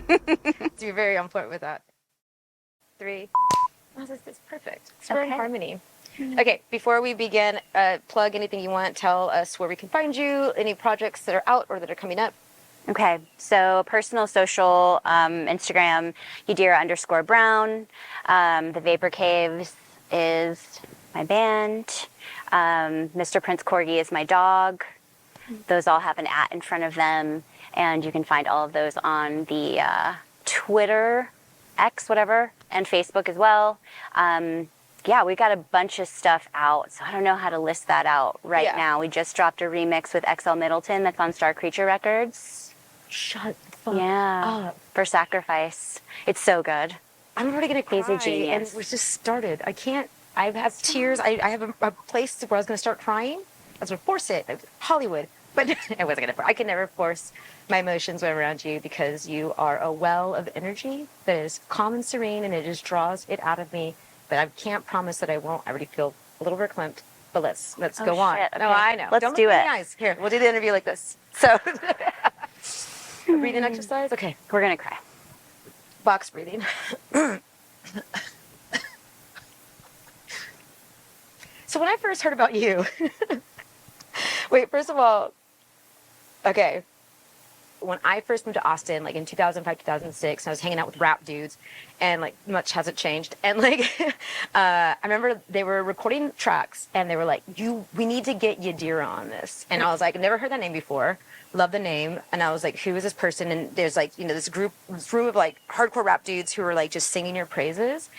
To be very on point with that. 3. Oh, this is perfect. So we're in harmony. Okay, before we begin, plug anything you want. Tell us where we can find you, any projects that are out or that are coming up. Okay, so personal social, Instagram, Yadira_Brown. The Vapor Caves is my band. Mr. Prince Corgi is my dog. Those all have an @ in front of them, and you can find all of those on the Twitter, X, whatever, and Facebook as well. Yeah, we got a bunch of stuff out, so I don't know how to list that out right now. We just dropped a remix with XL Middleton that's on Star Creature Records. Shut the fuck up. For Sacrifice. It's so good. I'm already going to cry. He's a genius. And we just started. I can't. I have tears. I have a place where I was going to start crying. I was going to force it. Hollywood. But I wasn't going to. I can never force my emotions when I'm around you because you are a well of energy that is calm and serene, and it just draws it out of me. But I can't promise that I won't. I already feel a little verklempt. But let's go on. Shit. Okay. No, I know. Let's Don't do look me it. in the eyes. Here, we'll do the interview like this. So, a breathing exercise. Okay, we're gonna cry. Box breathing. So when I first heard about you, wait. First of all, okay. When I first moved to Austin, like in 2005, 2006, I was hanging out with rap dudes, and like much hasn't changed. And like, I remember they were recording tracks, and they were like, we need to get Yadira on this. And I was like, I've never heard that name before. Love the name. And I was like, who is this person? And there's like, this room of like hardcore rap dudes who were like just singing your praises.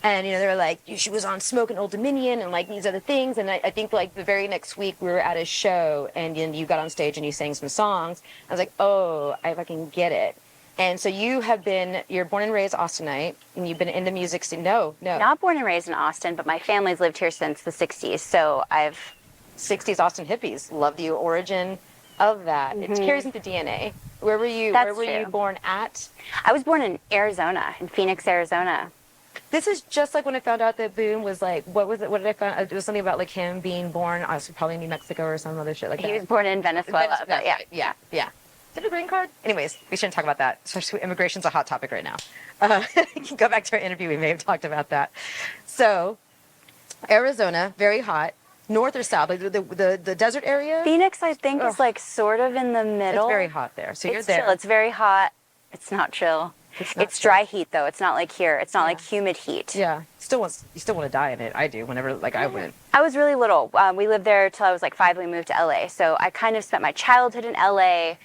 And, they were like, she was on Smoke and Old Dominion and like these other things. And I think like the very next week we were at a show and then you got on stage and you sang some songs. I was like, oh, I fucking get it. And so you're born and raised Austinite and you've been in the music scene. No. Not born and raised in Austin, but my family's lived here since the 60s. So 60s Austin hippies. Love the origin of that. It carries into DNA. Where were you born at? I was born in Arizona, in Phoenix, Arizona. This is just like when I found out that Boone was like, what was it? What did I find? It was something about like him being born, probably New Mexico or some other shit like that. He was born in Venezuela. But yeah. Did a green card? Anyways, we shouldn't talk about that. Especially immigration's a hot topic right now. You can go back to our interview. We may have talked about that. So, Arizona, very hot. North or south? Like the desert area? Phoenix, I think, is like sort of in the middle. It's very hot there. So you're there. Chill. It's very hot. It's not chill. It's dry heat though. It's not like here. It's not like humid heat. Yeah. You still want to die in it. I do. Whenever I went. I was really little. We lived there till I was like 5. We moved to LA. So I kind of spent my childhood in LA,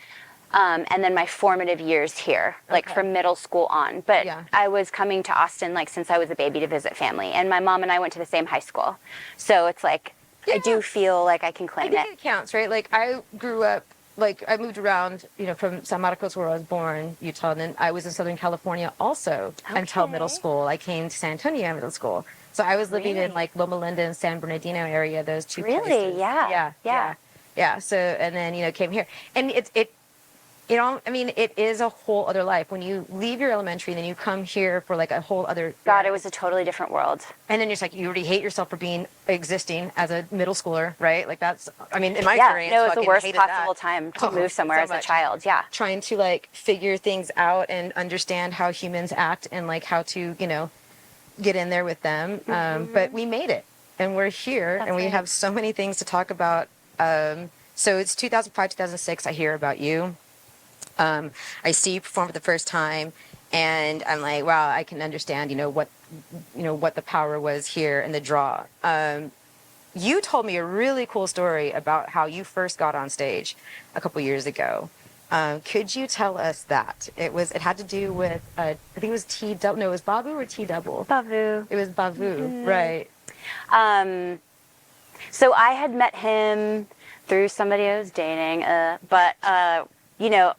and then my formative years here, like from middle school on. But I was coming to Austin like since I was a baby to visit family, and my mom and I went to the same high school. So it's like I do feel like I can claim I think it counts, right? Like I grew up. Like, I moved around, from San Marcos, where I was born, Utah, and then I was in Southern California also until middle school. I came to San Antonio middle school. So I was living in, like, Loma Linda and San Bernardino area, those two places. Really? Yeah. So, and then, came here. And it is a whole other life. When you leave your elementary and then you come here for, like, a whole other... God, it was a totally different world. And then you're just like, you already hate yourself for existing as a middle schooler, right? Like, that's, in my experience, it was the worst possible time to move somewhere as a child, Trying to, like, figure things out and understand how humans act and, like, how to, get in there with them. But we made it. And we're here, and we have so many things to talk about. So it's 2005, 2006, I hear about you. I see you perform for the first time, and I'm like, wow, I can understand, what the power was here and the draw. You told me a really cool story about how you first got on stage a couple years ago. Could you tell us that? It had to do with, I think it was T-double, no, it was Bavu or T-double? Bavu. It was Bavu, right. So I had met him through somebody I was dating, but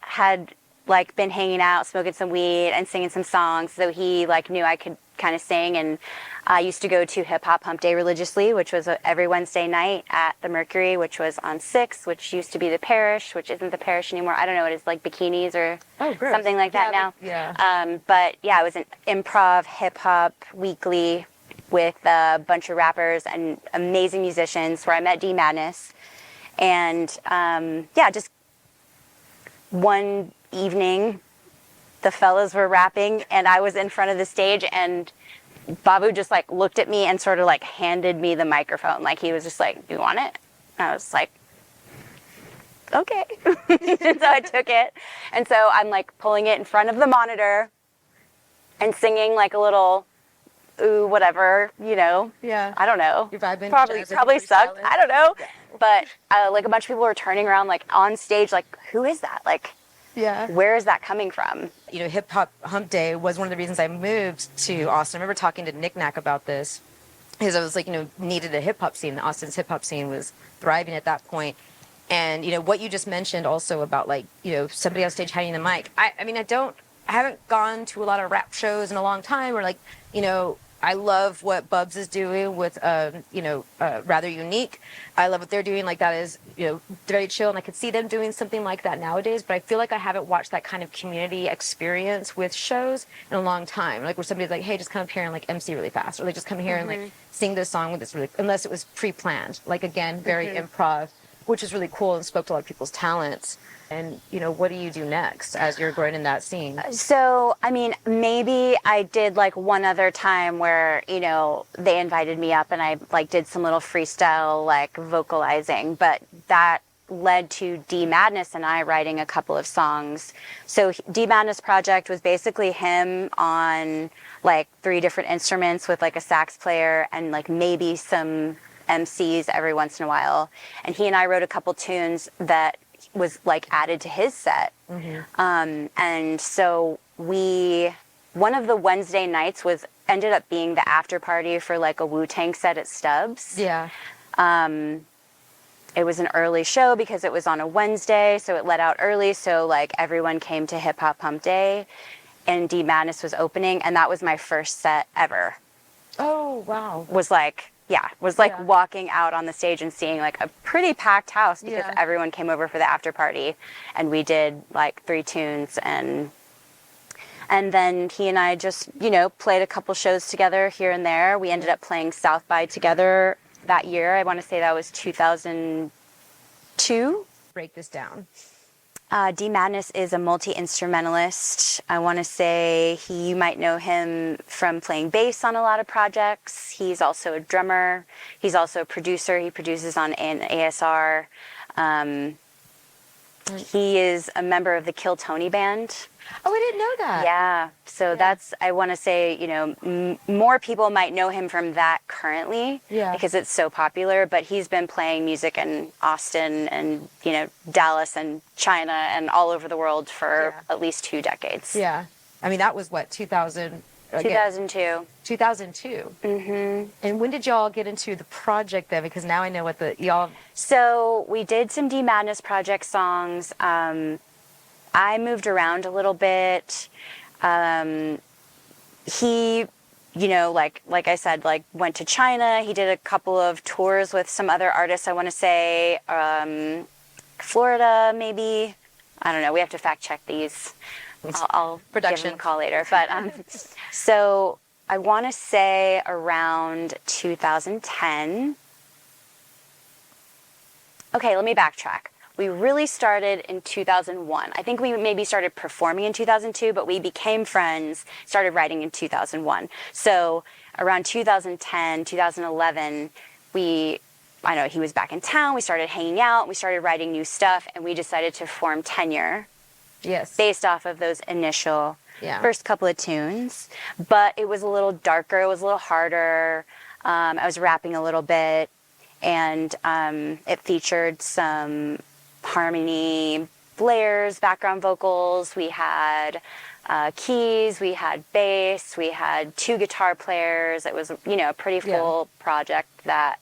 had like been hanging out, smoking some weed and singing some songs. So he like knew I could kind of sing, and I used to go to Hip Hop Hump Day religiously, which was every Wednesday night at the Mercury, which was on 6th, which used to be the Parish, which isn't the Parish anymore. I don't know, it is like Bikinis or something like that now. But yeah, it was an improv hip hop weekly with a bunch of rappers and amazing musicians where I met D Madness. And just one evening, the fellas were rapping and I was in front of the stage, and Bavu just like looked at me and sort of like handed me the microphone. Like he was just like, "Do you want it?" And I was like, "Okay." And so I took it. And so I'm like pulling it in front of the monitor and singing like a little ooh, whatever, you know. Yeah. I don't know. You're vibing, Probably jazzing, sucked. freestyling. I don't know. Yeah. But like a bunch of people were turning around like on stage like, who is that? Like, Yeah. where is that coming from? You know, Hip Hop Hump Day was one of the reasons I moved to Austin. I remember talking to Nick Knack about this because I was like, you know, needed a hip hop scene. Austin's hip hop scene was thriving at that point. And, you know, what you just mentioned also about like, you know, somebody on stage handing the mic. I mean, I haven't gone to a lot of rap shows in a long time, or like, you know, I love what Bubs is doing with, you know, Rather Unique. I love what they're doing. Like that is, you know, very chill, and I could see them doing something like that nowadays. But I feel like I haven't watched that kind of community experience with shows in a long time. Like where somebody's like, hey, just come up here and like MC really fast, or like just come here and like sing this song with this really, unless it was pre-planned. Like again, very improv, which is really cool and spoke to a lot of people's talents. And, you know, what do you do next as you're growing in that scene? So, I mean, maybe I did like one other time where, you know, they invited me up and I like did some little freestyle like vocalizing, but that led to D Madness and I writing a couple of songs. So D Madness project was basically him on like 3 different instruments with like a sax player and like maybe some MCs every once in a while. And he and I wrote a couple tunes that was like added to his set. And so one of the Wednesday nights ended up being the after party for like a Wu-Tang set at Stubbs. Yeah. It was an early show because it was on a Wednesday, so it let out early, so like everyone came to Hip Hop Hump Day and D Madness was opening, and that was my first set ever. Oh, wow. Was like walking out on the stage and seeing like a pretty packed house because everyone came over for the after party, and we did like 3 tunes, and then he and I just, you know, played a couple shows together here and there. We ended up playing South by together that year. I want to say that was 2002. Break this down. D Madness is a multi-instrumentalist. I want to say you might know him from playing bass on a lot of projects. He's also a drummer. He's also a producer. He produces on an ASR. He is a member of the Kill Tony band. Oh, I didn't know that. Yeah. So that's, I want to say, you know, more people might know him from that currently because it's so popular, but he's been playing music in Austin and, you know, Dallas and China and all over the world for at least 2 decades. Yeah. I mean, that was what, 2000? 2002. 2002. Mm-hmm. And when did y'all get into the project then? Because now I know what y'all... So we did some D Madness project songs. I moved around a little bit. He, you know, like I said, like went to China. He did a couple of tours with some other artists. I want to say Florida, maybe. I don't know. We have to fact check these. I'll give him a call later. But so I want to say around 2010. Okay, let me backtrack. We really started in 2001. I think we maybe started performing in 2002, but we became friends, started writing in 2001. So around 2010, 2011, I know he was back in town. We started hanging out. We started writing new stuff, and we decided to form Tenure. Yes. Based off of those initial first couple of tunes. But it was a little darker. It was a little harder. I was rapping a little bit, and it featured some harmony blares, background vocals. We had keys, we had bass, we had 2 guitar players. It was, you know, a pretty full project that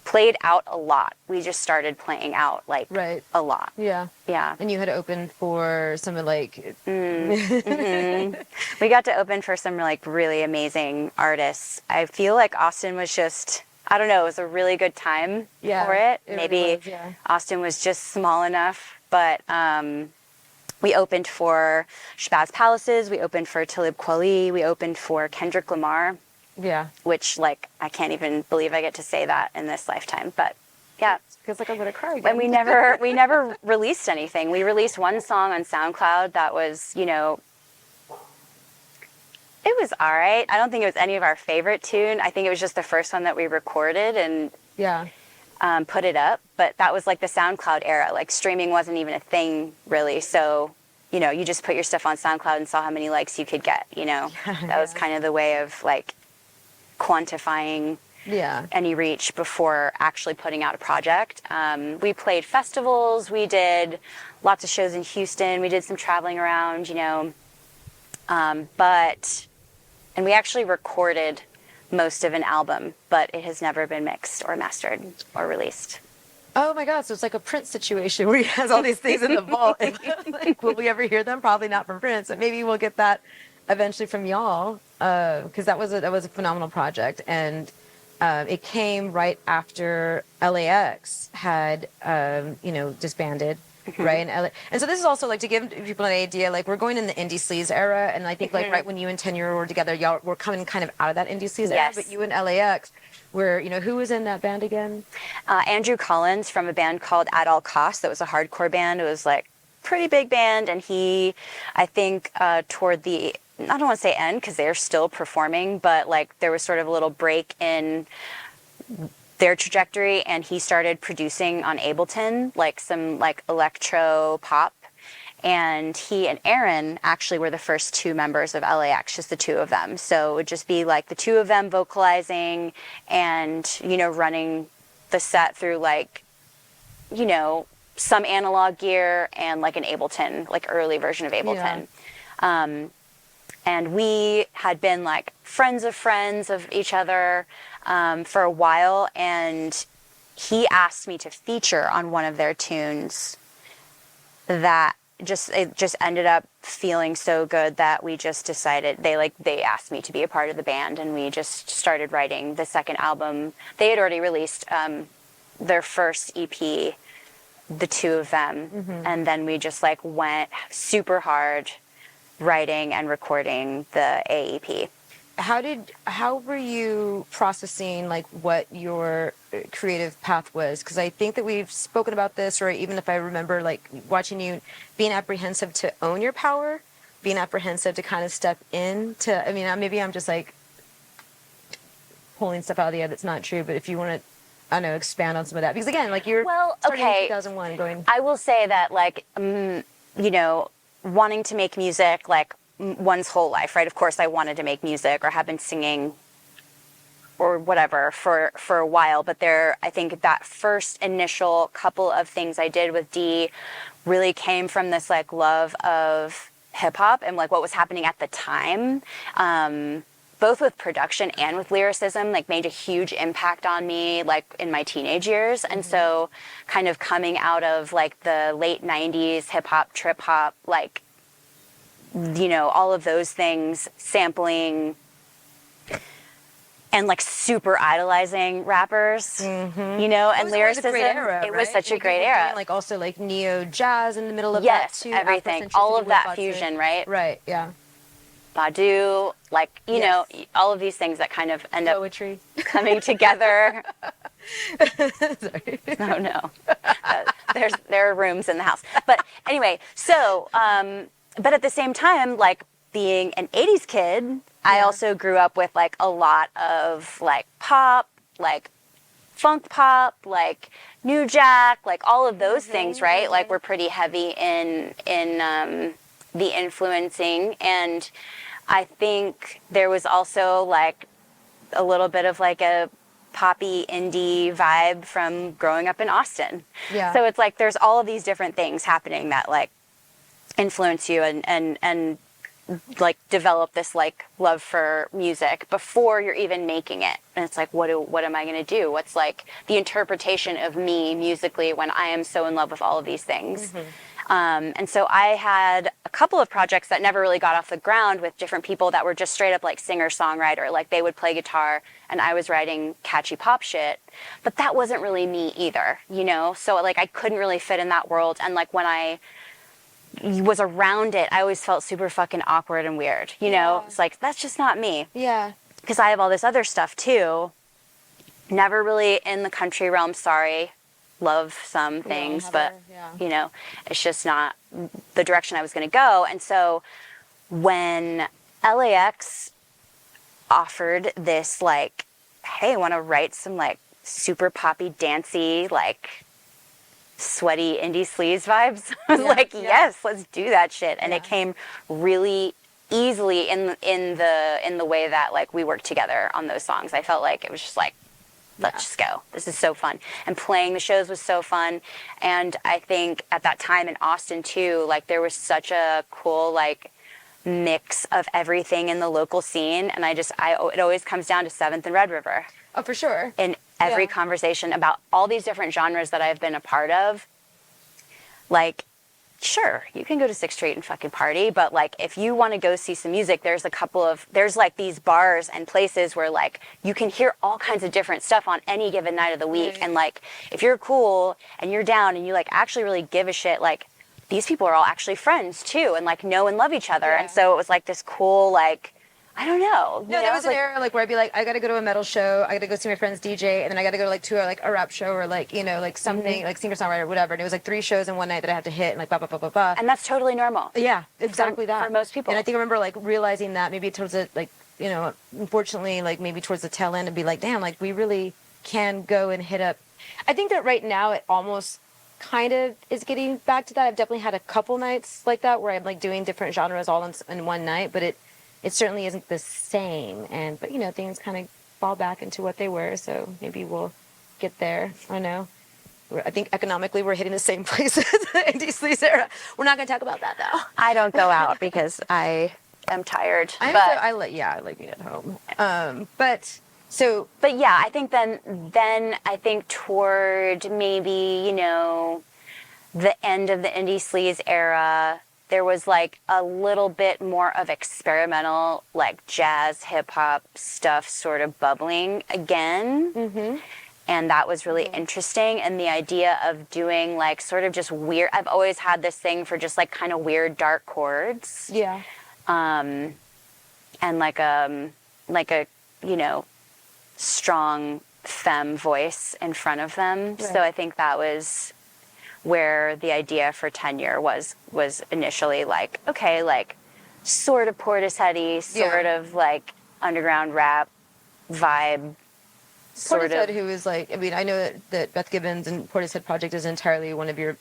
played out a lot. We just started playing out like a lot. Yeah. Yeah. And you had opened for some of like... We got to open for some like really amazing artists. I feel like Austin was just... I don't know, it was a really good time for it. Maybe really was, Austin was just small enough, but we opened for Shabazz Palaces, we opened for Talib Kweli, we opened for Kendrick Lamar. Yeah. Which, like, I can't even believe I get to say that in this lifetime, but yeah. It feels like I'm going to cry again. And we never released anything. We released one song on SoundCloud that was, you know, It was all right. I don't think it was any of our favorite tune. I think it was just the first one that we recorded and Yeah. put it up. But that was like the SoundCloud era. Like streaming wasn't even a thing really. So, you know, you just put your stuff on SoundCloud and saw how many likes you could get, you know. That was kind of the way of like quantifying any reach before actually putting out a project. We played festivals. We did lots of shows in Houston. We did some traveling around, you know. And we actually recorded most of an album, but it has never been mixed or mastered or released. Oh my God! So it's like a Prince situation where he has all these things in the vault. And, like, will we ever hear them? Probably not from Prince, but maybe we'll get that eventually from y'all, because that was a phenomenal project, and it came right after LAX had disbanded. Right in LA. And so this is also like to give people an idea, like we're going in the indie sleaze era, and I think like right when you and Tenure were together, y'all were coming kind of out of that indie sleaze era, but you and LAX were, who was in that band again? Andrew Collins from a band called At All Costs. That was a hardcore band. It was like pretty big band, and he, I think toward the, I don't want to say end because they're still performing, but like there was sort of a little break in their trajectory, and he started producing on Ableton, like some like electro pop. And he and Aaron actually were the first two members of LAX, just the two of them. So it would just be like the two of them vocalizing and, running the set through like, some analog gear and like an Ableton, like early version of Ableton. Yeah. And we had been like friends of each other for a while, and he asked me to feature on one of their tunes that it just ended up feeling so good that we just decided they asked me to be a part of the band, and we just started writing the second album. They had already released their first EP, the two of them, and then we just like went super hard writing and recording the AEP. How were you processing like what your creative path was? Because I think that we've spoken about this, or even if I remember like watching you being apprehensive to own your power, being apprehensive to kind of step into, I mean, maybe I'm just like pulling stuff out of the air that's not true, but if you want to, I don't know, expand on some of that. Because again, like you're starting in 2001 going. I will say that like, wanting to make music, like one's whole life, right? Of course, I wanted to make music or have been singing or whatever for a while. But I think that first initial couple of things I did with Dee really came from this like love of hip hop and like what was happening at the time, both with production and with lyricism, like made a huge impact on me, like in my teenage years. And so kind of coming out of like the late 90s hip hop, trip hop, like, all of those things, sampling and like super idolizing rappers, and lyricism. It was such a great era. Like also like neo jazz in the middle of that too. Everything, all of that fusion, right? Right, yeah. Bavu, like, all of these things that kind of end Poetry. Up coming together. Sorry. Oh no, there are rooms in the house. But anyway, so, but at the same time, like being an 80s kid, I also grew up with like a lot of like pop, like funk pop, like New Jack, like all of those things, right? Like we're pretty heavy in the influencing. And I think there was also like a little bit of like a poppy indie vibe from growing up in Austin. Yeah. So it's like there's all of these different things happening that like influence you and like develop this like love for music before you're even making it. And it's like, what am I going to do? What's like the interpretation of me musically when I am so in love with all of these things? And so I had a couple of projects that never really got off the ground with different people that were just straight up like singer-songwriter. Like they would play guitar and I was writing catchy pop shit. But that wasn't really me either, So like I couldn't really fit in that world. And like when I was around it, I always felt super fucking awkward and weird, It's like, that's just not me. Yeah. Because I have all this other stuff too. Never really in the country realm, sorry. Love some things, but, it's just not the direction I was going to go. And so when LAX offered this, like, hey, want to write some, like, super poppy, dancey, like, sweaty indie sleaze vibes? I was like, yes, let's do that shit. And it came really easily in the way that, like, we worked together on those songs. I felt like it was just like, let's just go. This is so fun. And playing the shows was so fun. And I think at that time in Austin too, like, there was such a cool, like, mix of everything in the local scene. And it always comes down to 7th and Red River. Oh, for sure. In every conversation about all these different genres that I've been a part of, like, sure, you can go to 6th Street and fucking party, but, like, if you want to go see some music, there's like these bars and places where, like, you can hear all kinds of different stuff on any given night of the week. And, like, if you're cool and you're down and you, like, actually really give a shit, like, these people are all actually friends too, and, like, know and love each other. And so it was like this cool, like, I don't know. No, there was an era, like, where I'd be like, I gotta go to a metal show, I gotta go see my friend's DJ, and then I gotta go to a rap show, or, like, you know, like, something, like, singer-songwriter, whatever. And it was like 3 shows in one night that I had to hit, and, like, blah, blah, blah, blah, blah. And that's totally normal. Yeah, exactly that. For most people. And I think I remember, like, realizing that maybe towards the, like, you know, unfortunately, like, maybe towards the tail end, and be like, damn, like, we really can go and hit up. I think that right now it almost kind of is getting back to that. I've definitely had a couple nights like that where I'm, like, doing different genres all in one night, but it certainly isn't the same. But you know, things kind of fall back into what they were, so maybe we'll get there. I know. I think economically we're hitting the same places in the sleaze era. We're not going to talk about that, though. I don't go out because I am tired. I like being at home. But yeah, I think then I think toward maybe, you know, the end of the indie sleaze era, there was, like, a little bit more of experimental, like, jazz, hip-hop stuff sort of bubbling again. Mm-hmm. And that was really interesting. And the idea of doing, like, sort of just weird... I've always had this thing for just, like, kind of weird, dark chords. Yeah. And, like a, you know, strong femme voice in front of them. Right. So I think that was where the idea for Tenure was initially, like, okay, like, sort of Portishead-y, sort of, like, underground rap vibe. Portishead, who is, like, I mean, I know that Beth Gibbons and Portishead Project is entirely one of your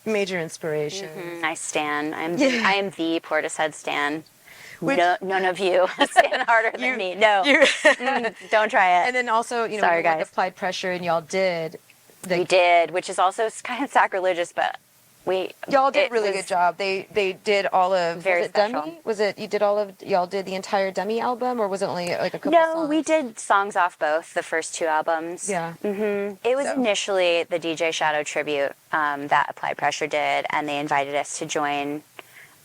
major inspirations. Mm-hmm. I stan. I am the Portishead stan. None of you stand harder than me. No, don't try it. And then also, you know, sorry, guys. Like, Applied Pressure, and y'all did. We did, which is also kind of sacrilegious, but y'all did a really good job. They did all of very was it special. Dummy? Was it y'all did the entire Dummy album, or was it only, like, a couple songs? No, we did songs off both the first 2 albums. Yeah. Mm-hmm. It was initially the DJ Shadow tribute that Applied Pressure did, and they invited us to join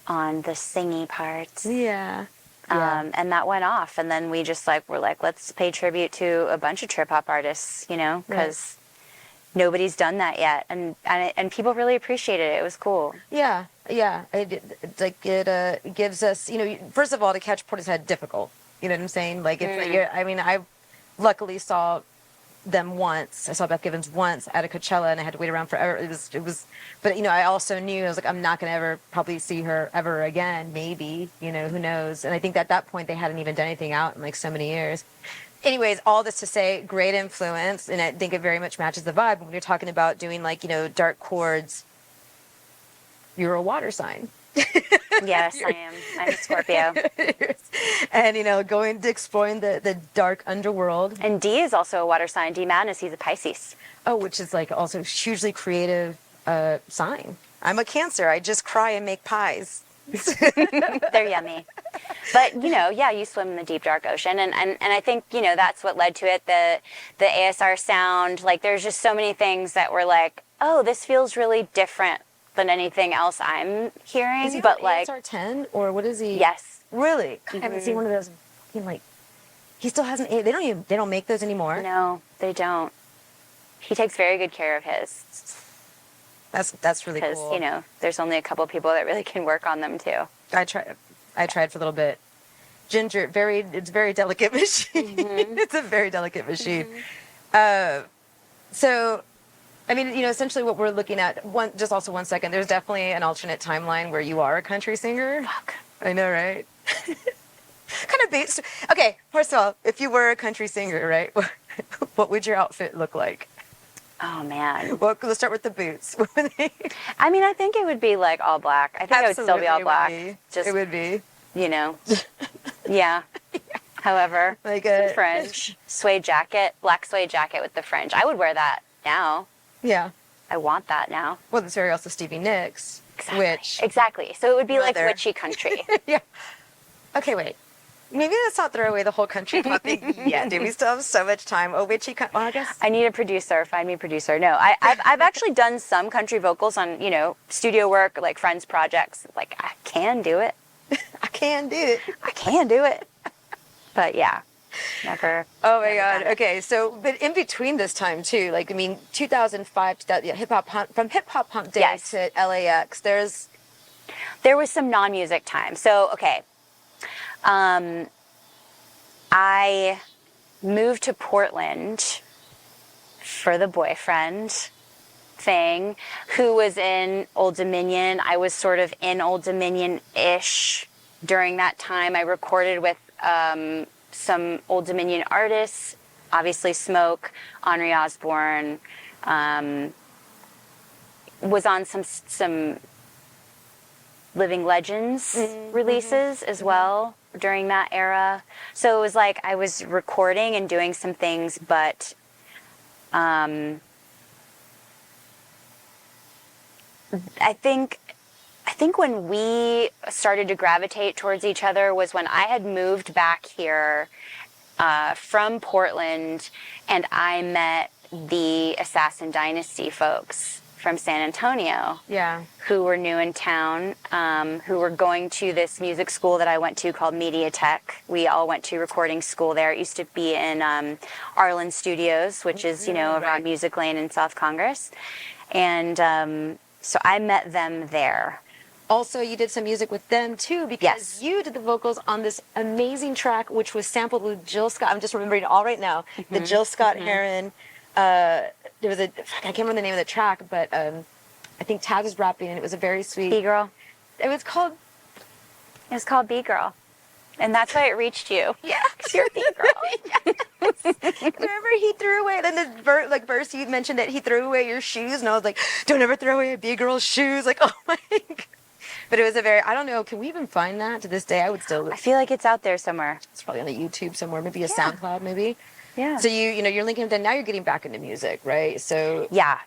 on the singy parts. Yeah. And that went off, and then we just, like, were like, let's pay tribute to a bunch of trip hop artists, you know, because nobody's done that yet, and people really appreciated it. It was cool. Yeah. It gives us, you know, first of all, to catch Portishead difficult. You know what I'm saying? Like, it's like, I mean, I luckily saw them once. I saw Beth Gibbons once at a Coachella, and I had to wait around forever. It was, but, you know, I also knew, I was like, I'm not going to ever probably see her ever again. Maybe, you know, who knows? And I think at that point they hadn't even done anything out in, like, so many years. Anyways, all this to say, great influence, and I think it very much matches the vibe. When you're talking about doing, like, you know, dark chords, you're a water sign. Yes, I am. I'm a Scorpio. And, you know, exploring the dark underworld. And D is also a water sign. D Madness, he's a Pisces. Oh, which is, like, also hugely creative sign. I'm a Cancer. I just cry and make pies. They're yummy. But, you know, yeah, you swim in the deep, dark ocean. And I think, you know, that's what led to it. The ASR sound, like, there's just so many things that were like, oh, this feels really different than anything else I'm hearing. Is he but on like ASR 10, or what is he? Yes. Really? I haven't seen one of those. Like, he still hasn't. They don't make those anymore. No, they don't. He takes very good care of his. That's really cool. Because, you know, there's only a couple people that really can work on them too. I tried for a little bit. Ginger, it's a very delicate machine. Mm-hmm. It's a very delicate machine. Mm-hmm. So, I mean, you know, essentially what we're looking at, just also 1 second, there's definitely an alternate timeline where you are a country singer. Fuck. I know, right? kind of boots? Okay, first of all, if you were a country singer, right, what would your outfit look like? Oh man. Well, let's start with the boots. I mean, I think it would be like all black. I think I would still be all black. Just, it would be. you know, yeah. However, Like some fringe, suede jacket, black suede jacket with the fringe. I would wear that now. Yeah. I want that now. Well, it's very also Stevie Nicks. Exactly. Exactly. So it would be like Mother. witchy country. Yeah. Okay, wait. Maybe let's not throw away the whole country pop thing yet. Do we still have so much time? Oh, witchy country. Well, I guess. I need a producer. Find me a producer. No, I've actually done some country vocals on, you know, studio work, like friends' projects. Like, I can do it. I can do it. I can do it. But yeah, never. Oh my God. Okay, so but in between this time too, like I mean, 2005 to that, yeah, Hip Hop Hump, from Hip Hop Hump Day Yes. to LAX. There was some non-music time. So okay, I moved to Portland for the boyfriend thing, who was in Old Dominion. I was sort of in Old Dominion-ish during that time. I recorded with some Old Dominion artists, obviously Smoke, Henri Osborne, was on some Living Legends releases as well during that era. So it was like I was recording and doing some things, but I think when we started to gravitate towards each other was when I had moved back here from Portland, and I met the Assassin Dynasty folks from San Antonio. Yeah. Who were new in town, who were going to this music school that I went to called Media Tech. We all went to recording school there. It used to be in Arlen Studios, which is, you know, around Music Lane in South Congress. And so I met them there. Also, you did some music with them too, because you did the vocals on this amazing track, which was sampled with Jill Scott. I'm just remembering it all right now. The Jill Scott Heron. There was I can't remember the name of the track, but I think Taz was rapping, and it was a very sweet. B-Girl. It was called B-Girl. And that's why it reached you. Yeah. 'Cause you're B-Girl. Remember he threw away, then the verse you mentioned that he threw away your shoes, and I was like, don't ever throw away a B-girl's shoes. Like, oh my God. But it was a very, I don't know, can we even find that to this day? I would still. I feel like it's out there somewhere. It's probably on the YouTube somewhere, maybe a SoundCloud, maybe. Yeah. So you're linking them, now you're getting back into music, right? So. Yeah.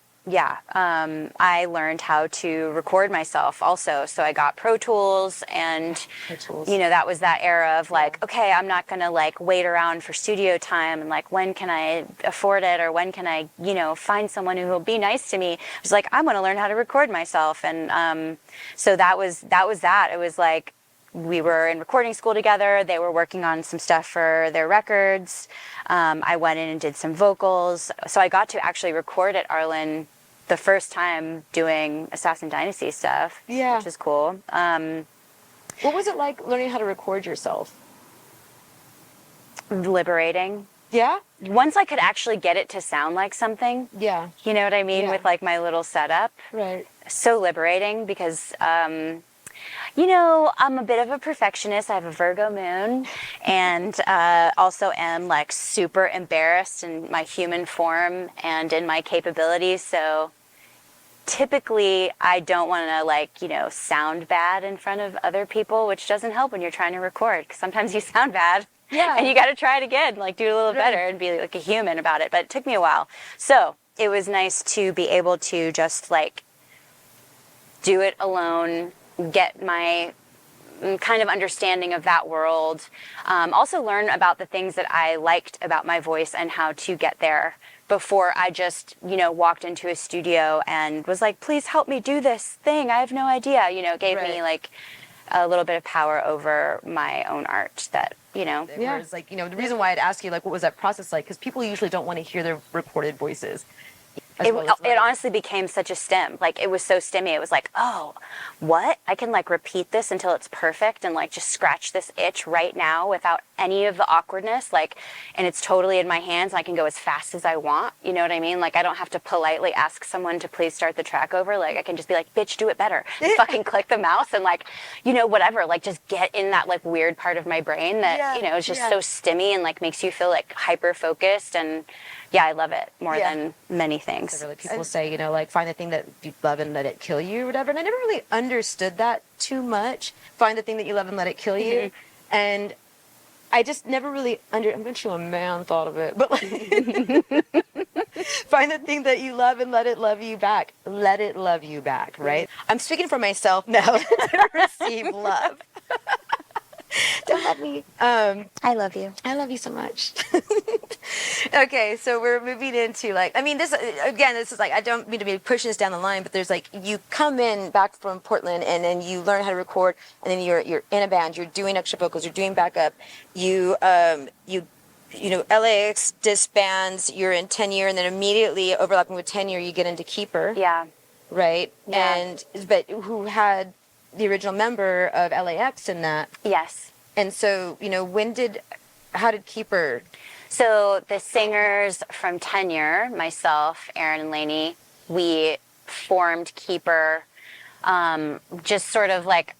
I learned how to record myself also. So I got Pro Tools, and, you know, that was that era of like, okay, I'm not going to like wait around for studio time and like, when can I afford it, or when can I, you know, find someone who will be nice to me? I was like, I'm going to learn how to record myself. And so that was that. It was like, we were in recording school together. They were working on some stuff for their records. I went in and did some vocals. So I got to actually record at Arlen the first time doing Assassin Dynasty stuff, which is cool. What was it like learning how to record yourself? Liberating. Yeah? Once I could actually get it to sound like something. Yeah. You know what I mean? With like my little setup. Right. So liberating, because you know, I'm a bit of a perfectionist. I have a Virgo moon, and also am like super embarrassed in my human form and in my capabilities. So typically I don't want to like, you know, sound bad in front of other people, which doesn't help when you're trying to record, because sometimes you sound bad. Yeah. And you got to try it again, like do it a little better and be like a human about it. But it took me a while. So it was nice to be able to just like do it alone, get my kind of understanding of that world. Also learn about the things that I liked about my voice and how to get there before I just, you know, walked into a studio and was like, please help me do this thing. I have no idea. You know, it gave me like a little bit of power over my own art that, you know. Yeah. Like, you know, the reason why I'd ask you, like, what was that process like? Because people usually don't want to hear their recorded voices. as well as It honestly became such a stim. Like, it was so stimmy. It was like, oh, what? I can like repeat this until it's perfect and like just scratch this itch right now without any of the awkwardness. Like, and it's totally in my hands and I can go as fast as I want. You know what I mean? Like, I don't have to politely ask someone to please start the track over. Like, I can just be like, bitch, do it better. Fucking click the mouse and like, you know, whatever. Like, just get in that like weird part of my brain that, you know, is just so stimmy and like makes you feel like hyper focused. And yeah, I love it more than many things. So really, people say, you know, like, find the thing that you love and let it kill you or whatever. And I never really understood that too much. Find the thing that you love and let it kill you. And I just never really I'm not sure a man thought of it, but like, find the thing that you love and let it love you back. Let it love you back, right? I'm speaking for myself now to receive love. Don't let me. I love you. I love you so much. Okay, so we're moving into like, I mean, this again, this is like, I don't mean to be pushing this down the line, but there's like, you come in back from Portland and then you learn how to record, and then you're in a band, you're doing extra vocals, you're doing backup, you know, LAX disbands, you're in tenure, and then immediately overlapping with tenure, you get into Keeper. Yeah. Right? Yeah. But who had the original member of LAX in that? Yes. And so, you know, how did Keeper? So the singers from Tenure, myself, Aaron and Lainey, we formed Keeper, just sort of like,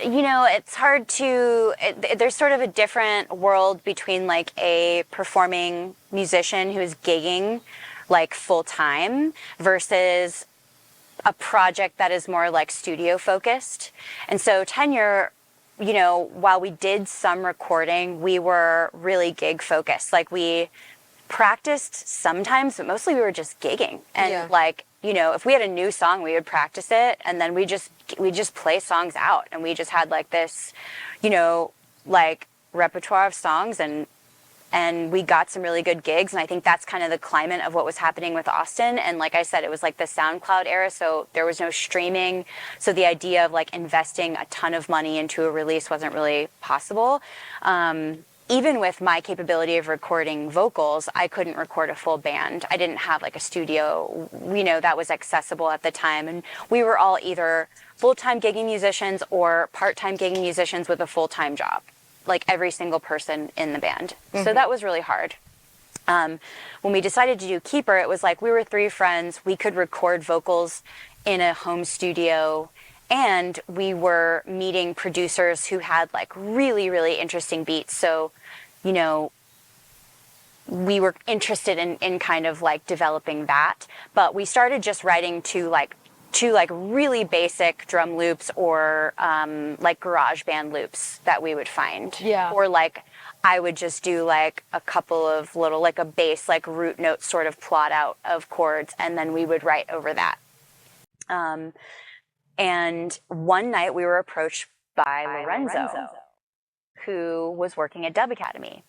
you know, it's hard to, there's sort of a different world between like a performing musician who is gigging like full time versus a project that is more like studio focused. And so Tenure, you know, while we did some recording, we were really gig focused. Like, we practiced sometimes, but mostly we were just gigging. And like, you know, if we had a new song, we would practice it, and then we just play songs out, and we just had like this, you know, like repertoire of songs, and we got some really good gigs. And I think that's kind of the climate of what was happening with Austin. And like I said, it was like the SoundCloud era, so there was no streaming. So the idea of like investing a ton of money into a release wasn't really possible. Even with my capability of recording vocals, I couldn't record a full band. I didn't have like a studio, you know, that was accessible at the time. And we were all either full-time gigging musicians or part-time gigging musicians with a full-time job. Like every single person in the band. So that was really hard. When we decided to do Keeper, it was like we were three friends. We could record vocals in a home studio, and we were meeting producers who had like really, really interesting beats. So, you know, we were interested in kind of like developing that. But we started just writing to like really basic drum loops or like garage band loops that we would find. Yeah. Or like I would just do like a couple of little, like a bass, like root note sort of plot out of chords, and then we would write over that. And one night we were approached by Lorenzo, who was working at Dub Academy.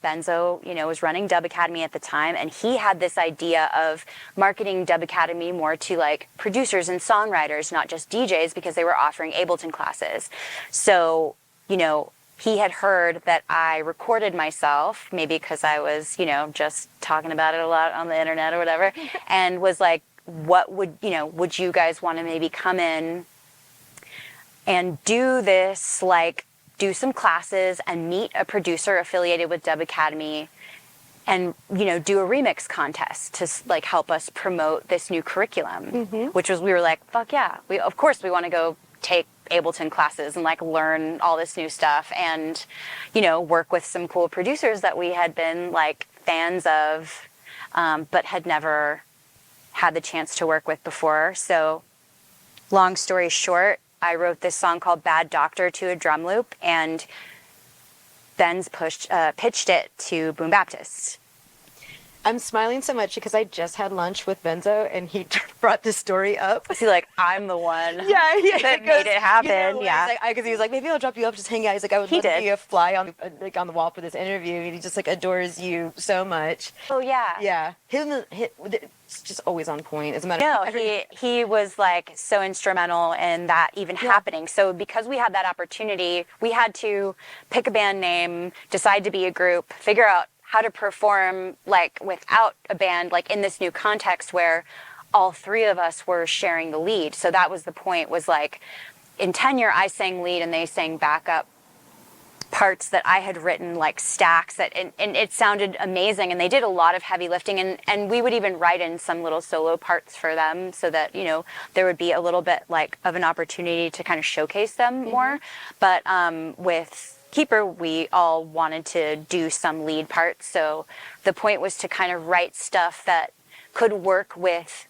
Benzo, you know, was running Dub Academy at the time, and he had this idea of marketing Dub Academy more to like producers and songwriters, not just DJs, because they were offering Ableton classes. So, you know, he had heard that I recorded myself, maybe because I was, you know, just talking about it a lot on the internet or whatever, and was like, what would you guys want to maybe come in and do this, like, do some classes and meet a producer affiliated with Dub Academy and, you know, do a remix contest to like help us promote this new curriculum, which was, we were like, fuck yeah. Of course we want to go take Ableton classes and like learn all this new stuff and, you know, work with some cool producers that we had been like fans of, but had never had the chance to work with before. So long story short, I wrote this song called Bad Doctor to a drum loop, and Ben's pitched it to Boom Baptist. I'm smiling so much because I just had lunch with Benzo and he brought this story up. Was he like, I'm the one that made it happen? You know, because he was like, maybe I'll drop you up, just hang out. He's like, I would love to be a fly on the wall for this interview. And he just like adores you so much. Oh yeah. Yeah. It's just always on point. As a matter of fact, he was like so instrumental in that even happening. So because we had that opportunity, we had to pick a band name, decide to be a group, figure out how to perform like without a band, like in this new context where all three of us were sharing the lead. So that was the point, was like in Tenure, I sang lead and they sang backup parts that I had written, like stacks that, and it sounded amazing. And they did a lot of heavy lifting, and we would even write in some little solo parts for them so that, you know, there would be a little bit like of an opportunity to kind of showcase them more. But with Keeper, we all wanted to do some lead parts. So the point was to kind of write stuff that could work with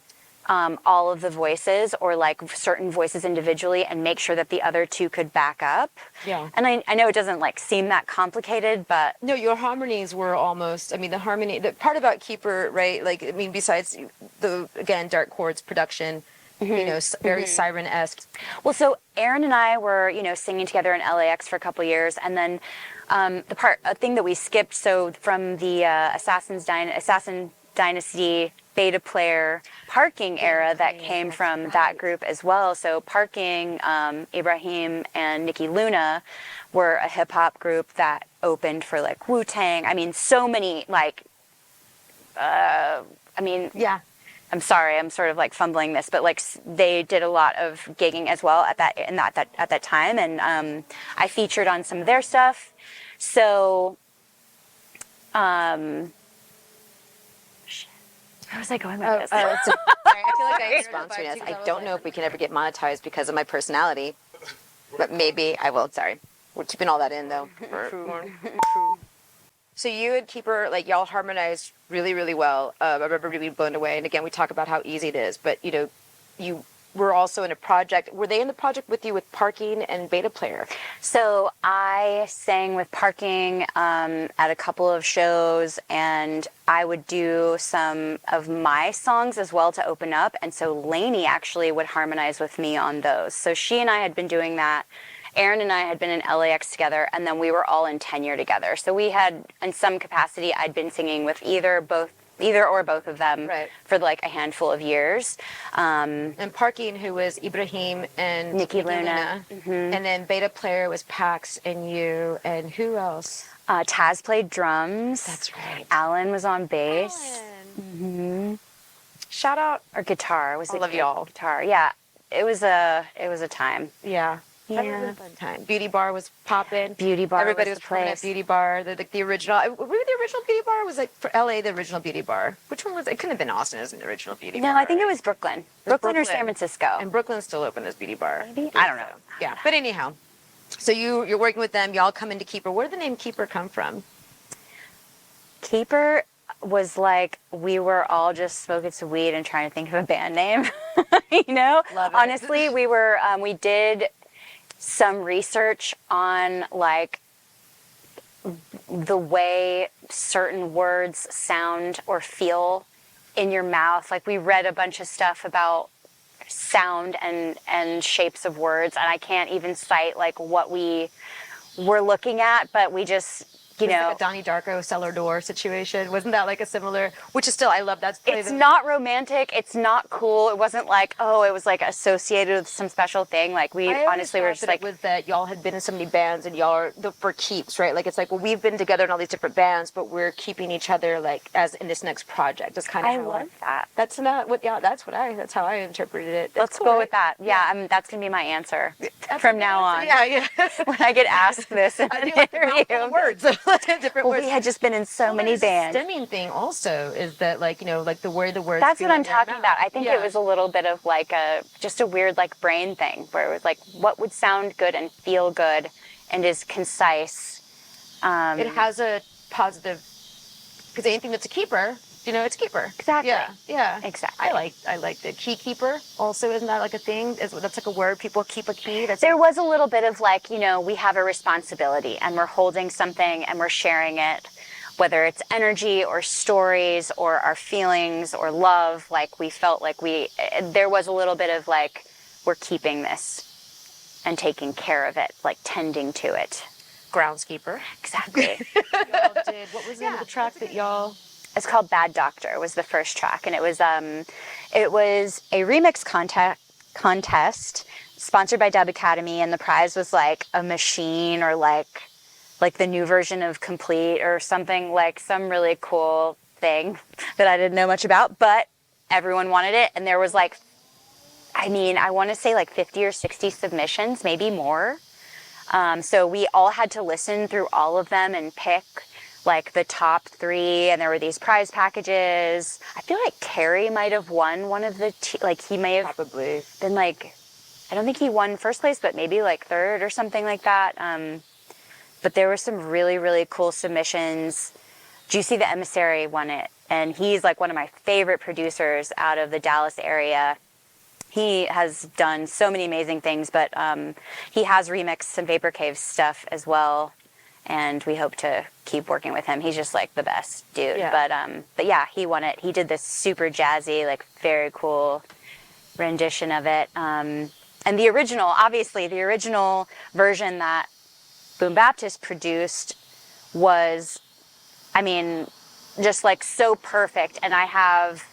all of the voices, or like certain voices individually, and make sure that the other two could back up. Yeah. And I know it doesn't like seem that complicated, but No, your harmonies were almost, I mean, the part about Keeper, right? Like, I mean, besides the, again, Dark Chords production, you know, very siren-esque. well, so Aaron and I were, you know, singing together in LAX for a couple of years, and then a thing that we skipped, so from the Assassin Dynasty beta player Parking era that came from that group as well. So Parking, Ibrahim and Nikki Luna were a hip hop group that opened for like Wu-Tang. I mean, so many like, Yeah. I'm sorry, I'm sort of like fumbling this, but like they did a lot of gigging as well at that time, and I featured on some of their stuff. So, where was I going with this? Sorry, I feel like I have sponsoriness. I don't know if we can ever get monetized because of my personality, but maybe I will. Sorry. We're keeping all that in, though. So you and Keeper, like, y'all harmonized really, really well. I remember being blown away. And again, we talk about how easy it is. But, you know, you were also in a project. Were they in the project with you with Parking and Beta Player? So I sang with Parking at a couple of shows, and I would do some of my songs as well to open up. And so Lainey actually would harmonize with me on those. So she and I had been doing that. Aaron and I had been in LAX together, and then we were all in Tenure together. So we had, in some capacity, I'd been singing with either or both of them for like a handful of years. And Parking, who was Ibrahim and Nikki Luna. And then Beta Player was Pax and you, and who else? Taz played drums. That's right. Alan was on bass. Shout out. Or guitar. Was I it love y'all. Guitar. Yeah. It was a time. Yeah. That was a fun time. Beauty Bar was popping. Beauty Bar. Everybody was was performing at Beauty Bar. The original. Were the original Beauty Bar? Was like for LA the original Beauty Bar? Which one was it? It couldn't have been Austin as the original Beauty Bar. No, I think it was Brooklyn. Brooklyn or San Francisco. And Brooklyn's still open as Beauty Bar. Maybe? I don't know. Yeah. But anyhow, so you're working with them. Y'all come into Keeper. Where did the name Keeper come from? Keeper was like, we were all just smoking some weed and trying to think of a band name. You know? Love it. Honestly, we did some research on like the way certain words sound or feel in your mouth. Like we read a bunch of stuff about sound and shapes of words, and I can't even cite like what we were looking at, but we just, you know, like a Donnie Darko cellar door situation. Wasn't that like a similar, which is still, I love that. It's not romantic. It's not cool. It wasn't like, oh, it was like associated with some special thing. Like we honestly were just like, it was that y'all had been in so many bands and y'all are for keeps, right? Like it's like, well, we've been together in all these different bands, but we're keeping each other like as in this next project. That's kind of I love that. That's not what, yeah, that's how I interpreted it. Let's go with that. Yeah, that's gonna be my answer from now on. Yeah. When I get asked this in I an do like interview. words, different words. We had just been in so many bands. The stemming thing also is that, like, you know, like the way the words. That's feel what I'm in your talking mouth. about. I think it was a little bit of like just a weird like brain thing where it was like what would sound good and feel good and is concise. It has a positive, because anything that's a keeper, you know, it's a keeper. Exactly. Yeah. Exactly. I like the key keeper. Also, isn't that like a thing? That's like a word. People keep a key. There was a little bit of like, you know, we have a responsibility and we're holding something and we're sharing it, whether it's energy or stories or our feelings or love. Like we felt like there was a little bit of like, we're keeping this and taking care of it, like tending to it. Groundskeeper. Exactly. Y'all did. What was the name of the track that y'all? It's called Bad Doctor was the first track, and it was a remix contest sponsored by Dub Academy, and the prize was like a machine or like like the new version of Complete or something, like some really cool thing that I didn't know much about, but everyone wanted it. And there was like, I mean, I want to say like 50 or 60 submissions, maybe more. So we all had to listen through all of them and pick like the top 3, and there were these prize packages. I feel like Carrie might have won one of the, like he may have Probably been like, I don't think he won first place, but maybe like 3rd or something like that. But there were some really, really cool submissions. Juicy the Emissary won it, and he's like one of my favorite producers out of the Dallas area. He has done so many amazing things, but he has remixed some Vapor Cave stuff as well, and we hope to keep working with him. He's just like the best dude. Yeah. But yeah, he won it. He did this super jazzy, like very cool rendition of it. And the original, obviously, the original version that Boom Baptist produced was, I mean, just like so perfect. And I have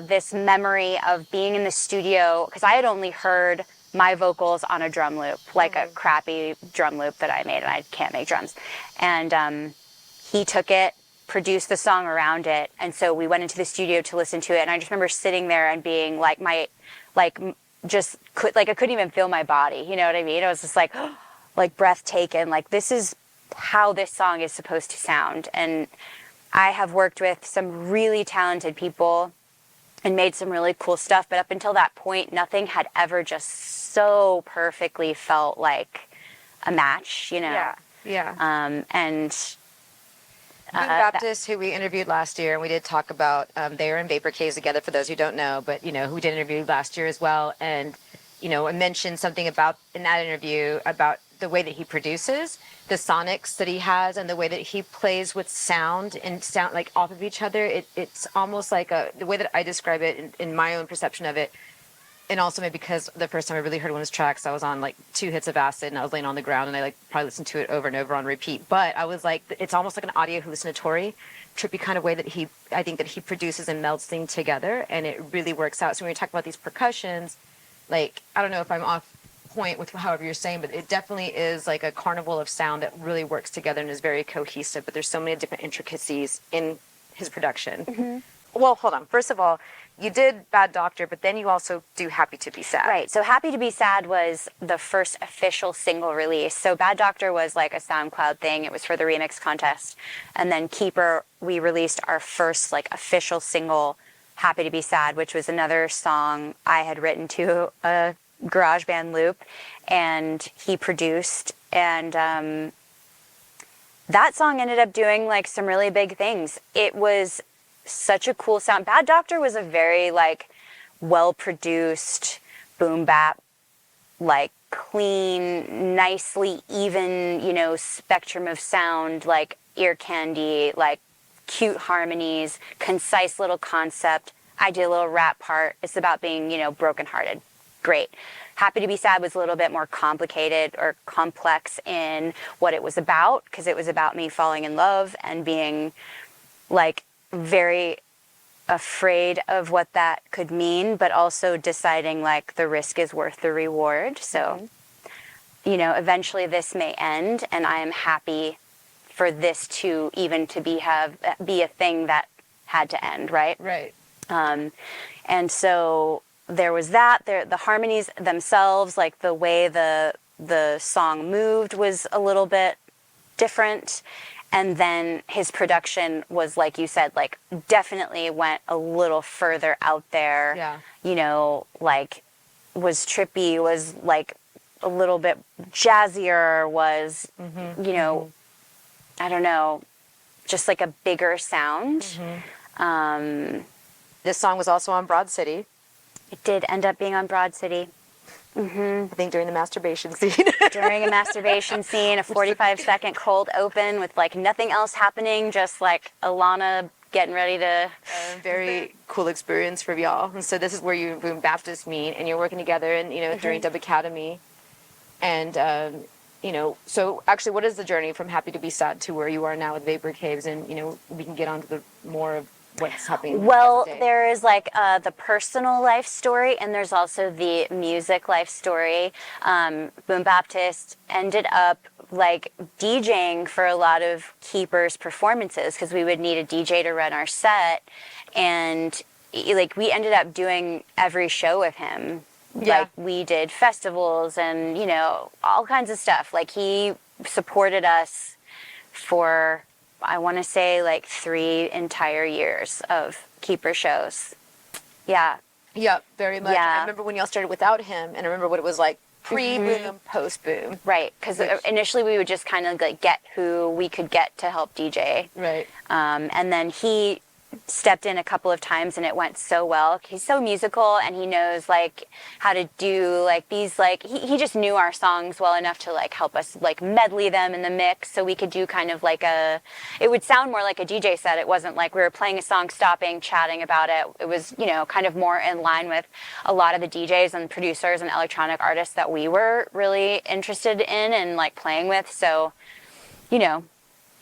this memory of being in the studio, because I had only heard my vocals on a drum loop, like a crappy drum loop that I made, and I can't make drums. And he took it, produced the song around it, and so we went into the studio to listen to it. And I just remember sitting there and being like, I couldn't even feel my body. You know what I mean? I was just like, like breath taken. Like, this is how this song is supposed to sound. And I have worked with some really talented people and made some really cool stuff, but up until that point, nothing had ever just so perfectly felt like a match, you know? Yeah. And Boom Baptist, who we interviewed last year, and we did talk about, they were in Vapor Caves together, for those who don't know, but, you know, who did interview last year as well. And, you know, I mentioned something about, in that interview, about the way that he produces, the sonics that he has, and the way that he plays with sound and sound like off of each other. It's almost like the way that I describe it in my own perception of it. And also maybe because the first time I really heard one of his tracks, I was on like 2 hits of acid and I was laying on the ground, and I like probably listened to it over and over on repeat. But I was like, it's almost like an audio hallucinatory, trippy kind of way that I think that he produces and melds things together, and it really works out. So when we talk about these percussions, like, I don't know if I'm off point with however you're saying, but it definitely is like a carnival of sound that really works together and is very cohesive. But there's so many different intricacies in his production. mm-hmm. Well, hold on. First of all, you did Bad Doctor, but then you also do Happy to Be Sad. Right. So Happy to Be Sad was the first official single release. So Bad Doctor was like a SoundCloud thing. It was for the remix contest. And then Keeper, we released our first like official single, Happy to Be Sad, which was another song I had written to a GarageBand loop, and he produced. And that song ended up doing like some really big things. It was such a cool sound. Bad Doctor was a very like well-produced boom bap, like clean, nicely even, you know, spectrum of sound, like ear candy, like cute harmonies, concise little concept. I did a little rap part. It's about being, you know, brokenhearted. Great. Happy to Be Sad was a little bit more complicated or complex in what it was about, because it was about me falling in love and being like very afraid of what that could mean, but also deciding like the risk is worth the reward. So, you know, eventually this may end, and I am happy for this to even to be a thing that had to end, right? Right. And so there was that. The harmonies themselves, like the way the song moved, was a little bit different. And then his production was, like you said, like definitely went a little further out there. Yeah. You know, like was trippy, was like a little bit jazzier, was, you know, I don't know, just like a bigger sound. This song was also on Broad City. It did end up being on Broad City. I think during the masturbation scene. During a masturbation scene, a 45-second cold open with like nothing else happening, just like Alana getting ready to... Very cool experience for y'all. And so this is where you and Boom Baptist meet, and you're working together, and, you know, during Dub Academy. And, you know, so actually, what is the journey from Happy to Be Sad to where you are now with Vapor Caves? And, you know, we can get on to the more of what's happening. Well, there is like the personal life story, and there's also the music life story. Boom Baptist ended up like DJing for a lot of Keeper's performances, because we would need a DJ to run our set, and like we ended up doing every show with him. Yeah. Like we did festivals and, you know, all kinds of stuff. Like he supported us for, I want to say, like 3 entire years of Keeper shows. Yeah. Yep, very much. Yeah. I remember when y'all started without him, and I remember what it was like pre-boom, post-boom. Right, because initially we would just kind of like get who we could get to help DJ. Right. And then he stepped in a couple of times and it went so well. He's so musical and he knows like how to do like these, like he just knew our songs well enough to like help us like medley them in the mix, so we could do kind of like it would sound more like a DJ set. It wasn't like we were playing a song, stopping, chatting about it. It was, you know, kind of more in line with a lot of the DJs and producers and electronic artists that we were really interested in and like playing with. So, you know,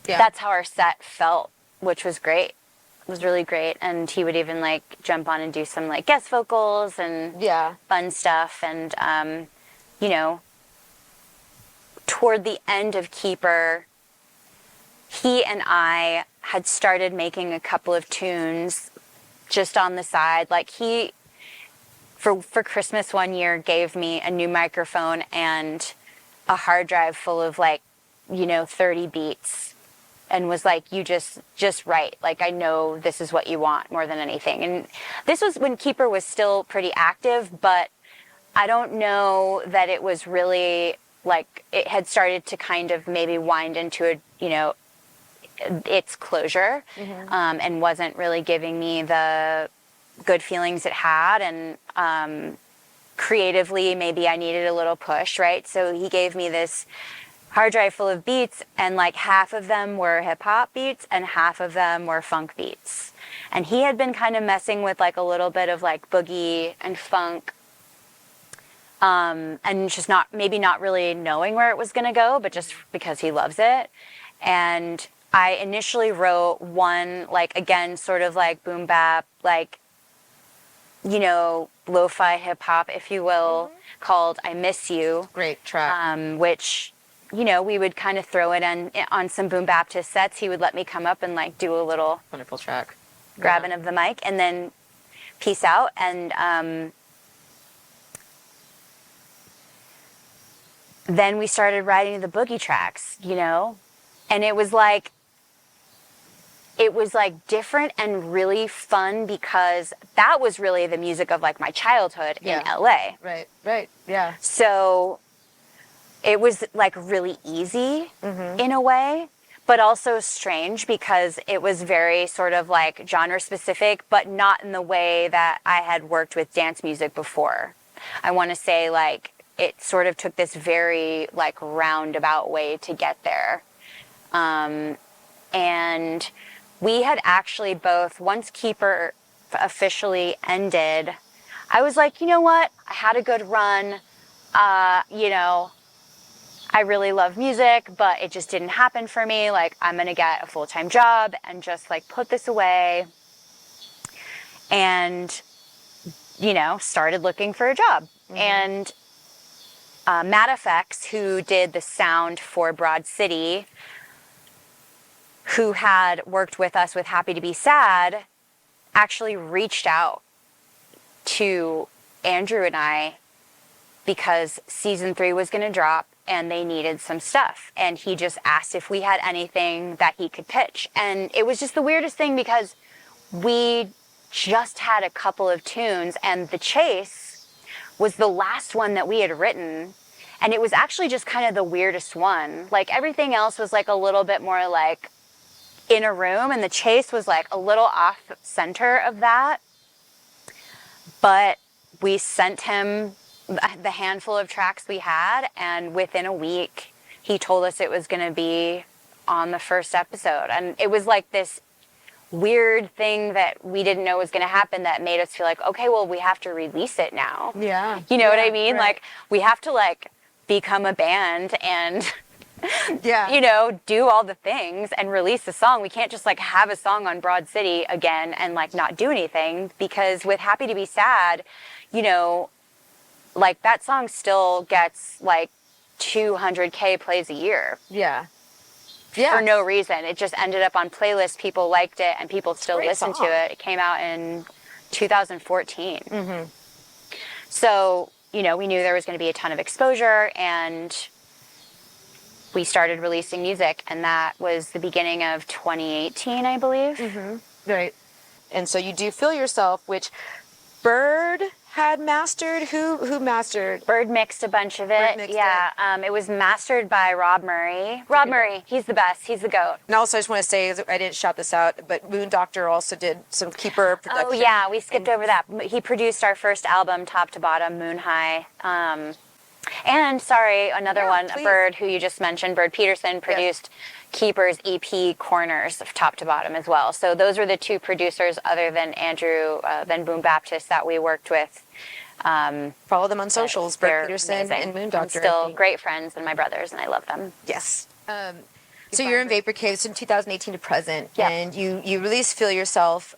that's how our set felt, which was great. Was really great. And he would even like jump on and do some like guest vocals and fun stuff. And you know, toward the end of Keeper, he and I had started making a couple of tunes just on the side. Like he for Christmas one year gave me a new microphone and a hard drive full of like, you know, 30 beats. And was like, you just write. Like, I know this is what you want more than anything. And this was when Keeper was still pretty active, but I don't know that it was really, like, it had started to kind of maybe wind into a, you know, its closure, and wasn't really giving me the good feelings it had. And creatively, maybe I needed a little push, right? So he gave me this hard drive full of beats, and like half of them were hip hop beats and half of them were funk beats. And he had been kind of messing with like a little bit of like boogie and funk, and just not really knowing where it was going to go, but just because he loves it. And I initially wrote one, like, again, sort of like boom bap, like, you know, lo-fi hip hop, if you will, called I Miss You. Great track. Which, you know, we would kind of throw it on some boom Baptist sets. He would let me come up and like do a little Wonderful track. grabbing of the mic and then peace out. And then we started writing the boogie tracks, you know, and it was like different and really fun, because that was really the music of like my childhood in LA. Right. Yeah. So it was like really easy in a way, but also strange because it was very sort of like genre specific, but not in the way that I had worked with dance music before. I want to say like it sort of took this very like roundabout way to get there. And we had actually both, once Keeper officially ended, I was like, you know what? I had a good run. You know, I really love music, but it just didn't happen for me. Like, I'm going to get a full-time job and just like put this away. And, you know, started looking for a job. And Matt FX, who did the sound for Broad City, who had worked with us with Happy to Be Sad, actually reached out to Andrew and I because season 3 was going to drop and they needed some stuff. And he just asked if we had anything that he could pitch. And it was just the weirdest thing because we just had a couple of tunes and The Chase was the last one that we had written. And it was actually just kind of the weirdest one. Like everything else was like a little bit more like in a room, and The Chase was like a little off center of that. But we sent him the handful of tracks we had, and within a week he told us it was going to be on the first episode. And it was like this weird thing that we didn't know was going to happen that made us feel like, okay, well, we have to release it now. Yeah. You know what I mean? Right. Like we have to like become a band and Yeah. you know, do all the things and release a song. We can't just like have a song on Broad City again and like not do anything, because with Happy to Be Sad, you know, like that song still gets like 200K plays a year. Yeah. For no reason. It just ended up on playlists. People liked it, and people still listen to it. It came out in 2014. Mm-hmm. So, you know, we knew there was going to be a ton of exposure, and we started releasing music, and that was the beginning of 2018, I believe. Mm-hmm. Right. And so you do Feel Yourself, which Bird had mastered. Who mastered? Bird mixed a bunch of it. It was mastered by Rob Murray. Rob Murray, he's the best. He's the GOAT. And also, I just want to say, I didn't shout this out, but Moon Doctor also did some Keeper production. Oh, yeah, we skipped over that. He produced our first album, top to bottom, Moon High. And, sorry, another one, please. Bird, who you just mentioned, Bird Peterson, produced Keeper's EP Corners, top to bottom as well. So those were the two producers, other than Andrew Van Boom Baptist, that we worked with. Follow them on socials, Bird Peterson amazing. and Moon Doctor. Still great friends and my brothers, and I love them. Yes. So you're in Vapor Caves from 2018 to present, yeah. and you release Feel Yourself.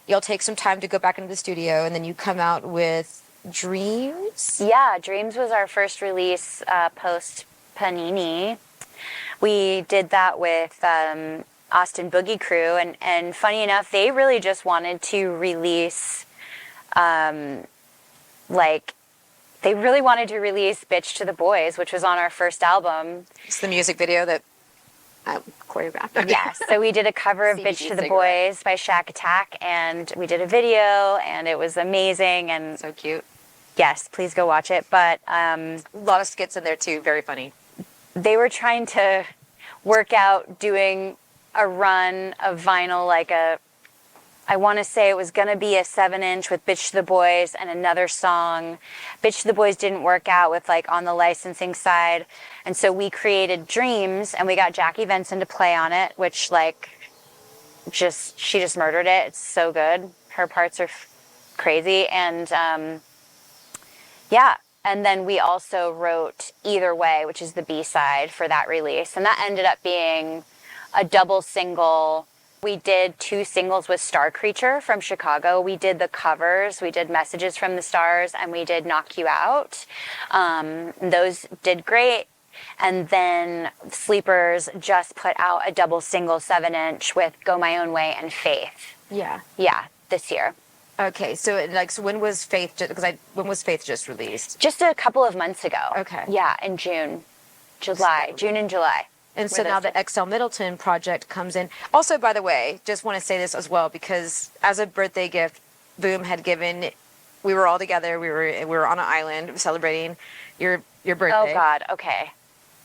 You'll take some time to go back into the studio, and then you come out with Dreams? Yeah, Dreams was our first release post Panini. We did that with Austin Boogie Crew, and funny enough, they really just wanted to release, they really wanted to release Bitch to the Boys, which was on our first album. It's the music video that I choreographed. Yes, so we did a cover of Bitch to the Boys by Shack Attack, and we did a video, and it was amazing. And so cute. Yes, please go watch it. But a lot of skits in there too, very funny. They were trying to work out doing a run of vinyl, I want to say it was going to be a 7-inch with Bitch to the Boys and another song. Bitch to the Boys didn't work out with on the licensing side. And so we created Dreams, and we got Jackie Venson to play on it, which she just murdered it. It's so good. Her parts are crazy. And and then we also wrote Either Way, which is the B-side for that release. And that ended up being a double single. We did 2 singles with Star Creature from Chicago. We did the covers. We did Messages from the Stars, and we did Knock You Out. Those did great. And then Sleepers just put out a double single 7-inch with Go My Own Way and Faith. Yeah. Yeah, this year. Okay, so when was Faith? When was Faith just released? Just a couple of months ago. Okay. Yeah, in June and July. And so now the XL Middleton project comes in. Also, by the way, just want to say this as well, because as a birthday gift, Boom had given. We were all together. We were on an island celebrating your birthday. Oh God. Okay.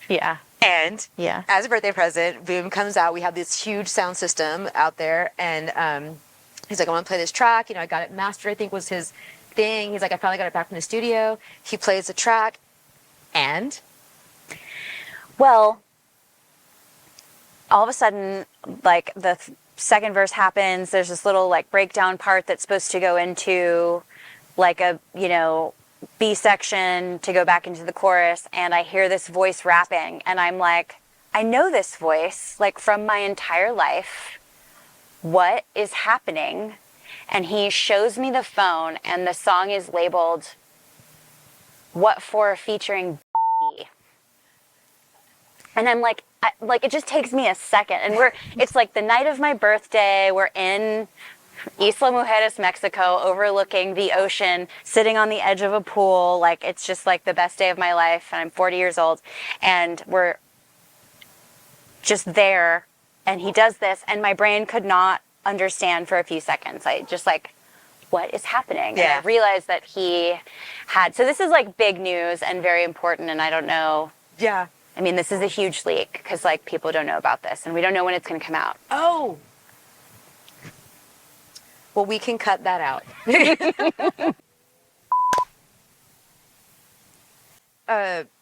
Yeah. And as a birthday present, Boom comes out. We have this huge sound system out there, and he's like, I want to play this track. I got it mastered, I think was his thing. He's like, I finally got it back from the studio. He plays the track, and well, all of a sudden, the second verse happens. There's this little breakdown part that's supposed to go into a B section to go back into the chorus, and I hear this voice rapping, and I'm like, I know this voice from my entire life. What is happening? And he shows me the phone, and the song is labeled What For featuring B. And I'm like, it just takes me a second. And it's the night of my birthday. We're in Isla Mujeres, Mexico, overlooking the ocean, sitting on the edge of a pool. It's just the best day of my life. And I'm 40 years old. And we're just there. And he does this, and my brain could not understand for a few seconds. I just what is happening? Yeah. And I realized that he had, so this is big news and very important, and I don't know. Yeah. I mean, this is a huge leak, because people don't know about this, and we don't know when it's going to come out. Oh. Well, we can cut that out.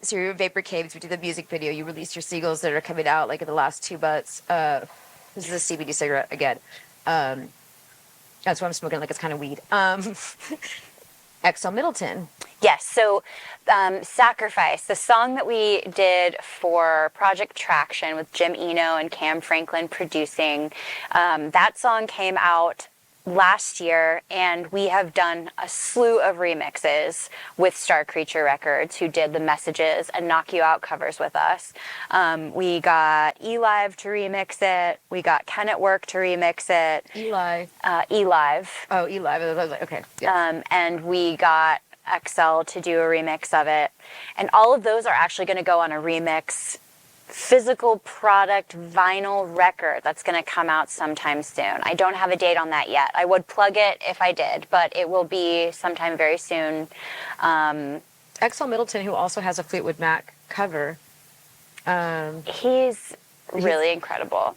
So you're in Vapor Caves. We did the music video. You released your Seagulls that are coming out in the last 2 months. This is a CBD cigarette again. That's why I'm smoking it's kind of weed. XL Middleton. Yes. So Sacrifice, the song that we did for Project Traction with Jim Eno and Cam Franklin producing, that song came out last year, and we have done a slew of remixes with Star Creature Records, who did the Messages and Knock You Out covers with us. We got E-Live to remix it. We got Ken at Work to remix it. E-Live. E-Live. Oh, E-Live. I was like, okay. Yeah. And we got XL to do a remix of it. And all of those are actually going to go on a remix physical product vinyl record that's going to come out sometime soon. I don't have a date on that yet. I would plug it if I did, but it will be sometime very soon. XL Middleton, who also has a Fleetwood Mac cover. He's really incredible.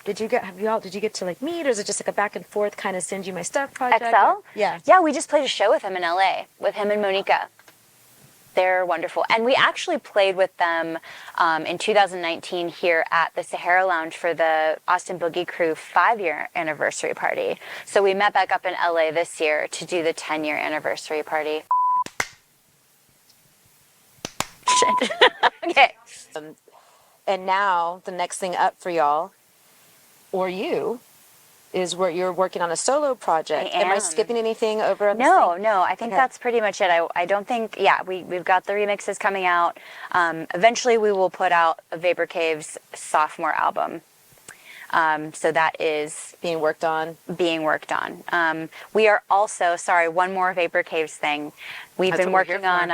Did you get to like meet, or is it just like a back and forth kind of send you my stuff project? XL? Yeah. Yeah, we just played a show with him in LA, with him and Monica. They're wonderful. And we actually played with them in 2019 here at the Sahara Lounge for the Austin Boogie Crew 5-year anniversary party. So we met back up in LA this year to do the 10-year anniversary party. Shit. Okay. And now the next thing up for y'all, or you, is where you're working on a solo project. Am I skipping anything over on this thing? No, I think that's pretty much it. I don't think, we've got the remixes coming out. Eventually we will put out a Vapor Cave's sophomore album. So that is being worked on. We are also, one more Vapor Caves thing. We've been working on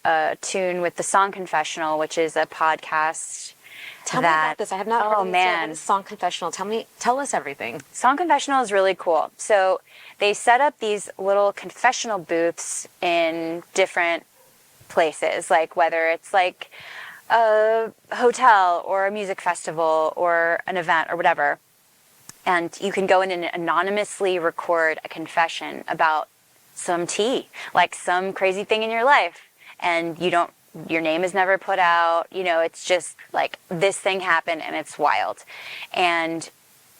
a tune with the Song Confessional, which is a podcast. Tell me about this. I have not heard of it. What is Song Confessional? Tell us everything. Song Confessional is really cool. So they set up these little confessional booths in different places, like whether it's like a hotel or a music festival or an event or whatever. And you can go in and anonymously record a confession about some tea, like some crazy thing in your life. And your name is never put out, it's just like this thing happened and it's wild. And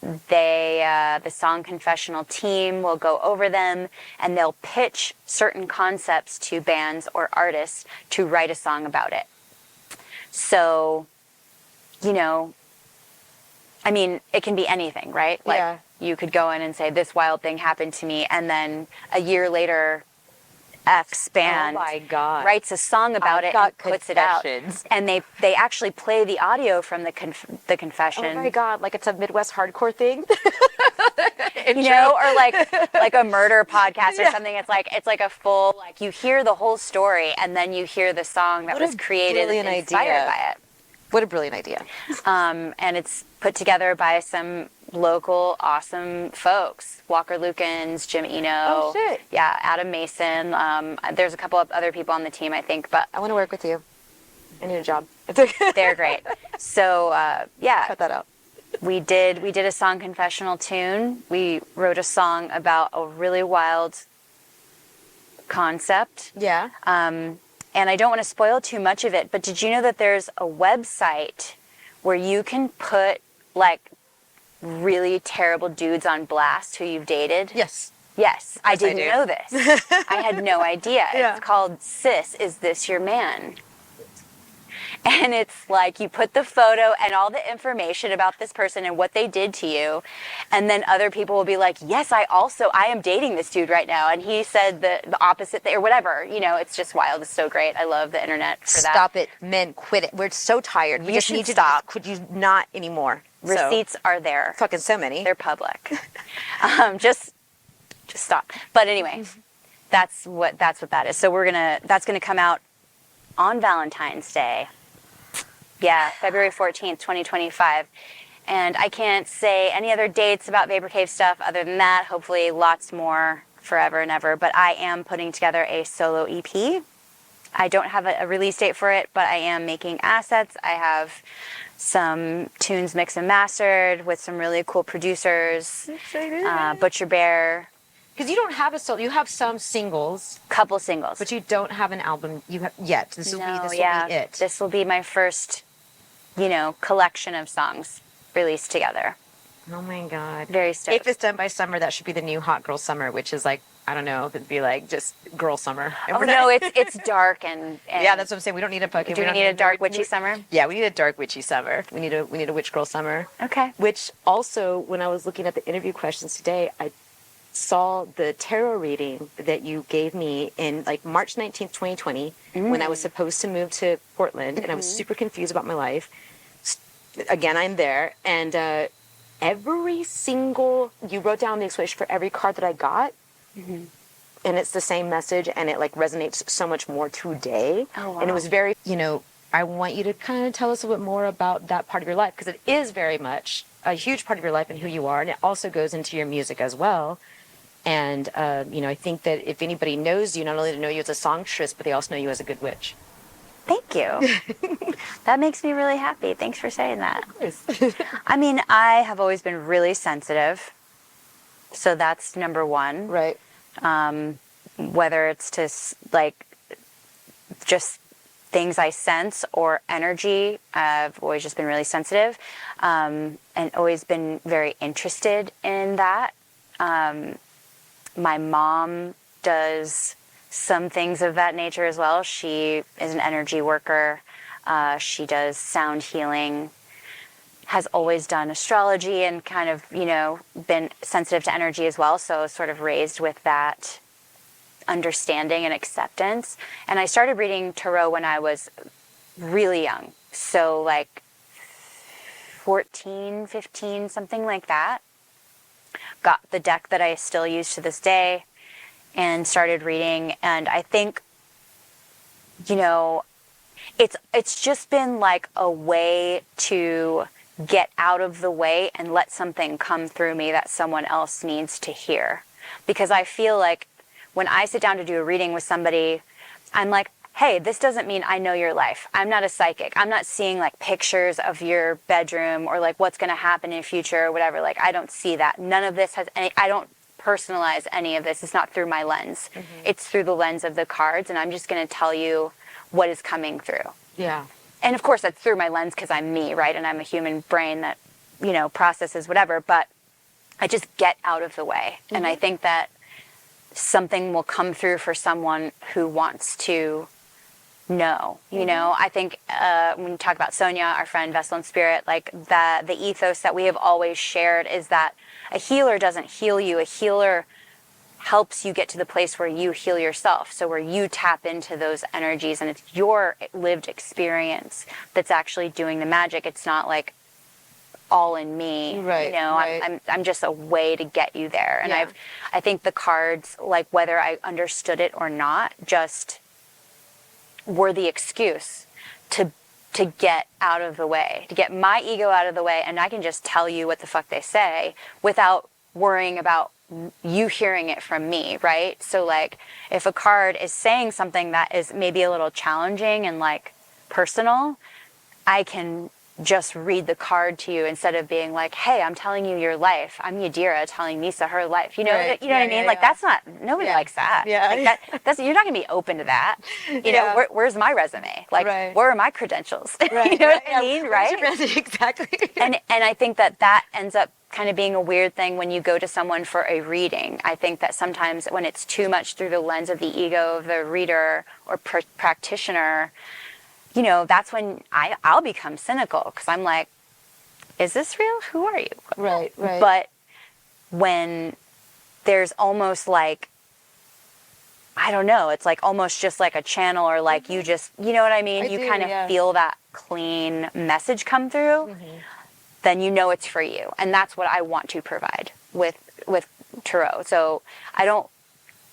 the Song Confessional team will go over them and they'll pitch certain concepts to bands or artists to write a song about it. So, it can be anything, right? Like you could go in and say, this wild thing happened to me. And then a year later, X band writes a song about it and puts it out. And they actually play the audio from the confession. Oh my God, like it's a Midwest hardcore thing. Or like a murder podcast or something. It's like a full, like you hear the whole story and then you hear the song that was created inspired by it. What a brilliant idea. And it's put together by some local awesome folks. Walker Lukens, Jim Eno. Oh, shit. Yeah, Adam Mason. There's a couple of other people on the team, I think. But I want to work with you. I need a job. They're great. So, Cut that out. We did a Song Confessional tune. We wrote a song about a really wild concept. Yeah. And I don't want to spoil too much of it, but did you know that there's a website where you can put like really terrible dudes on blast who you've dated? Yes. Yes, I didn't know this. I had no idea. Yeah. It's called Sis, Is This Your Man? And it's like you put the photo and all the information about this person and what they did to you. And then other people will be like, yes, I am dating this dude right now. And he said the opposite thing or whatever. It's just wild. It's so great. I love the internet for that. Stop it. Men, quit it. We're so tired. We just need to stop. Could you not anymore? Receipts are there. Fucking so many. They're public. Just stop. But anyway, that's what that is. So that's gonna come out on Valentine's Day. Yeah, February 14th, 2025. And I can't say any other dates about Vapor Cave stuff other than that. Hopefully lots more forever and ever. But I am putting together a solo EP. I don't have a release date for it, but I am making assets. I have some tunes mixed and mastered with some really cool producers. Butcher Bear. Because you don't have a solo. You have some singles. Couple singles. But you don't have an album yet. This will be it. This will be my first, collection of songs released together. Oh my God. Very stoked. If it's done by summer, that should be the new Hot Girl Summer, which is like, I don't know, it'd be like just girl summer. Oh no, it's dark and yeah, that's what I'm saying. We don't need a fucking. Do we need a dark witchy summer? Yeah, we need a dark witchy summer. We need a witch girl summer. Okay. Which also, when I was looking at the interview questions today, saw the tarot reading that you gave me in like March 19th, 2020, when I was supposed to move to Portland, and I was super confused about my life. Again, I'm there, and every single, you wrote down the explanation for every card that I got, and it's the same message, and it like resonates so much more today. Oh, wow. And it was very, I want you to kind of tell us a bit more about that part of your life, because it is very much a huge part of your life and who you are, and it also goes into your music as well. And, I think that if anybody knows you, not only do they know you as a songstress, but they also know you as a good witch. Thank you. That makes me really happy. Thanks for saying that. Of course. I mean, I have always been really sensitive. So that's number one. Right. Whether it's to like just things I sense or energy, I've always just been really sensitive, and always been very interested in that. My mom does some things of that nature as well. She is an energy worker. She does sound healing, has always done astrology, and kind of, been sensitive to energy as well. So sort of raised with that understanding and acceptance. And I started reading tarot when I was really young. So like 14, 15, something like that. Got the deck that I still use to this day and started reading. And I think, it's just been like a way to get out of the way and let something come through me that someone else needs to hear. Because I feel like when I sit down to do a reading with somebody, I'm like, hey, this doesn't mean I know your life. I'm not a psychic. I'm not seeing like pictures of your bedroom or like what's going to happen in the future or whatever. Like, I don't see that. None of this has any, I don't personalize any of this. It's not through my lens. It's through the lens of the cards. And I'm just going to tell you what is coming through. Yeah. And of course that's through my lens because I'm me, right? And I'm a human brain that, processes whatever, but I just get out of the way. And I think that something will come through for someone who wants to know, I think when you talk about Sonia, our friend, Vessel and Spirit, like that, the ethos that we have always shared is that a healer doesn't heal you. A healer helps you get to the place where you heal yourself. So where you tap into those energies and it's your lived experience that's actually doing the magic. It's not like all in me, right, right. I'm just a way to get you there. And I think the cards, like whether I understood it or not, just were the excuse to get out of the way, to get my ego out of the way, and I can just tell you what the fuck they say without worrying about you hearing it from me, right? So like if a card is saying something that is maybe a little challenging and like personal, I can just read the card to you instead of being like, hey, I'm telling you your life. I'm Yadira telling Misa her life. What I mean? Like that's not, nobody likes that. Yeah. Like that's, you're not gonna be open to that. Where's my resume? Like where are my credentials? Right. You know what I mean? Right? Exactly. And I think that ends up kind of being a weird thing when you go to someone for a reading. I think that sometimes when it's too much through the lens of the ego of the reader or practitioner, that's when I'll become cynical because I'm like, is this real? Who are you? Right. But when there's almost like, I don't know, it's like almost just like a channel or like you just, you know what I mean? You kind of feel that clean message come through, then it's for you. And that's what I want to provide with tarot. So I don't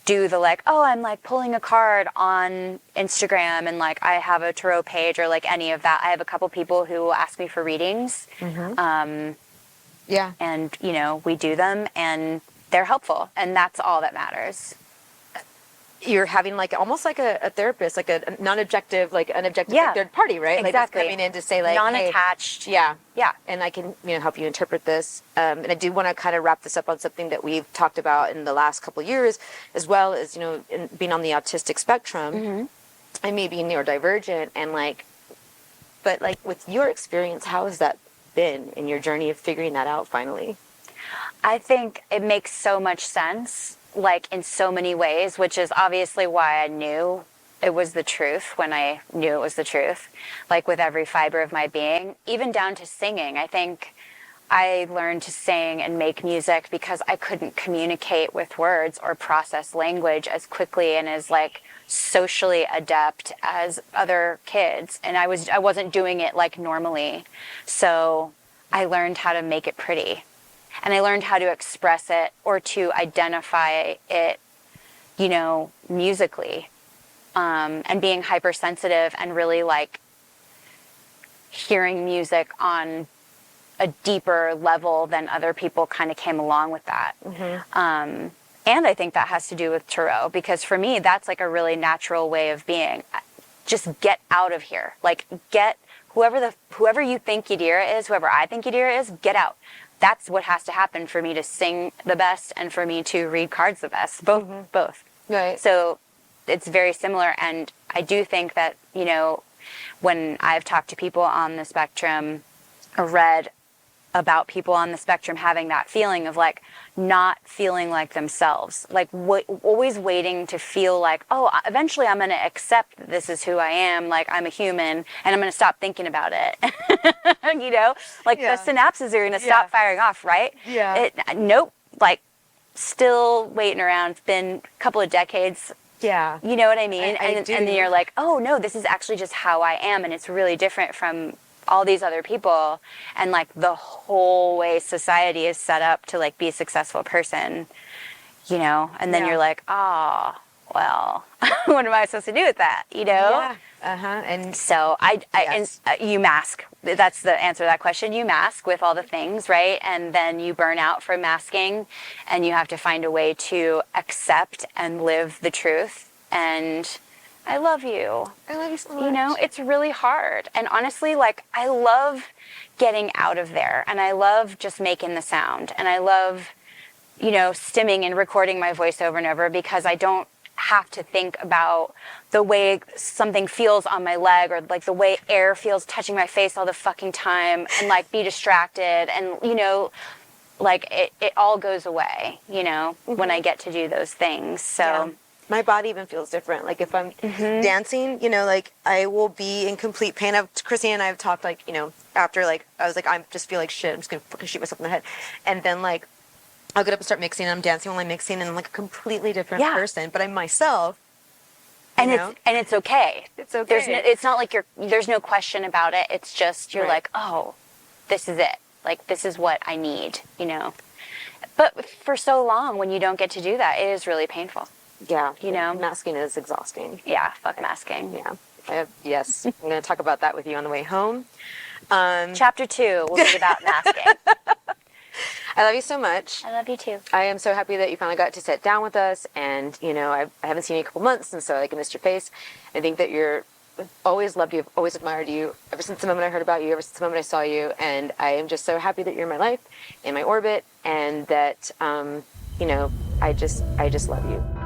do the like, oh, I'm like pulling a card on Instagram and like I have a tarot page or like any of that. I have a couple people who will ask me for readings. And, we do them and they're helpful. And that's all that matters. You're having like almost like a therapist, like a non-objective, like an objective like third party, right? Exactly. Like that's coming in to say like, non-attached. Hey, yeah. And I can, help you interpret this. And I do want to kind of wrap this up on something that we've talked about in the last couple of years, as well as, in being on the autistic spectrum and me being neurodivergent and but with your experience, how has that been in your journey of figuring that out finally? I think it makes so much sense. Like in so many ways, which is obviously why I knew it was the truth when I knew it was the truth, like with every fiber of my being, even down to singing. I think I learned to sing and make music because I couldn't communicate with words or process language as quickly and as like socially adept as other kids. And I wasn't doing it like normally. So I learned how to make it pretty. And I learned how to express it or to identify it, you know, musically. And being hypersensitive and really like hearing music on a deeper level than other people kind of came along with that. Mm-hmm. And I think that has to do with tarot, because for me, that's like a really natural way of being. Just get out of here. Like get whoever you think Yadira is, whoever I think Yadira is, get out. That's what has to happen for me to sing the best and for me to read cards the best. Both. Right. So it's very similar. And I do think that, you know, when I've talked to people on the spectrum or read about people on the spectrum having that feeling of like not feeling like themselves, like always waiting to feel like, oh, eventually I'm going to accept that this is who I am, like I'm a human, and I'm going to stop thinking about it. You know, like the synapses are going to stop firing off, right? Yeah. Nope. Like still waiting around. It's been a couple of decades. Yeah. You know what I mean? I do. And then you're like, oh no, this is actually just how I am, and it's really different from all these other people, and like the whole way society is set up to like be a successful person, you know, and then you're like, oh, well, what am I supposed to do with that, you know? Yeah. And so you mask. That's the answer to that question. You mask with all the things, right? And then you burn out from masking, and you have to find a way to accept and live the truth. And I love you. I love you so much. You know, it's really hard. And honestly, like, I love getting out of there. And I love just making the sound. And I love, you know, stimming and recording my voice over and over, because I don't have to think about the way something feels on my leg, or like the way air feels touching my face all the fucking time, and like be distracted. And, you know, like it all goes away, you know, when I get to do those things. So. Yeah. My body even feels different. Like if I'm dancing, you know, like I will be in complete pain. Chrissy and I have talked, like, you know, after like, I was like, I just feel like shit. I'm just going to fucking shoot myself in the head. And then like, I'll get up and start mixing, and I'm dancing while I'm mixing, and I'm like a completely different person, but I'm myself. And it's okay. It's okay. It's not like there's no question about it. It's just, you're like, oh, this is it. Like, this is what I need, you know? But for so long, when you don't get to do that, it is really painful. Yeah. You know? Masking is exhausting. Yeah, fuck masking. Yeah. Yes. I'm going to talk about that with you on the way home. Chapter 2 will be about masking. I love you so much. I love you too. I am so happy that you finally got to sit down with us. And, you know, I haven't seen you in a couple months, and so I missed your face. I think that I've always loved you. I've always admired you ever since the moment I heard about you, ever since the moment I saw you. And I am just so happy that you're in my life, in my orbit, and that, you know, I just love you.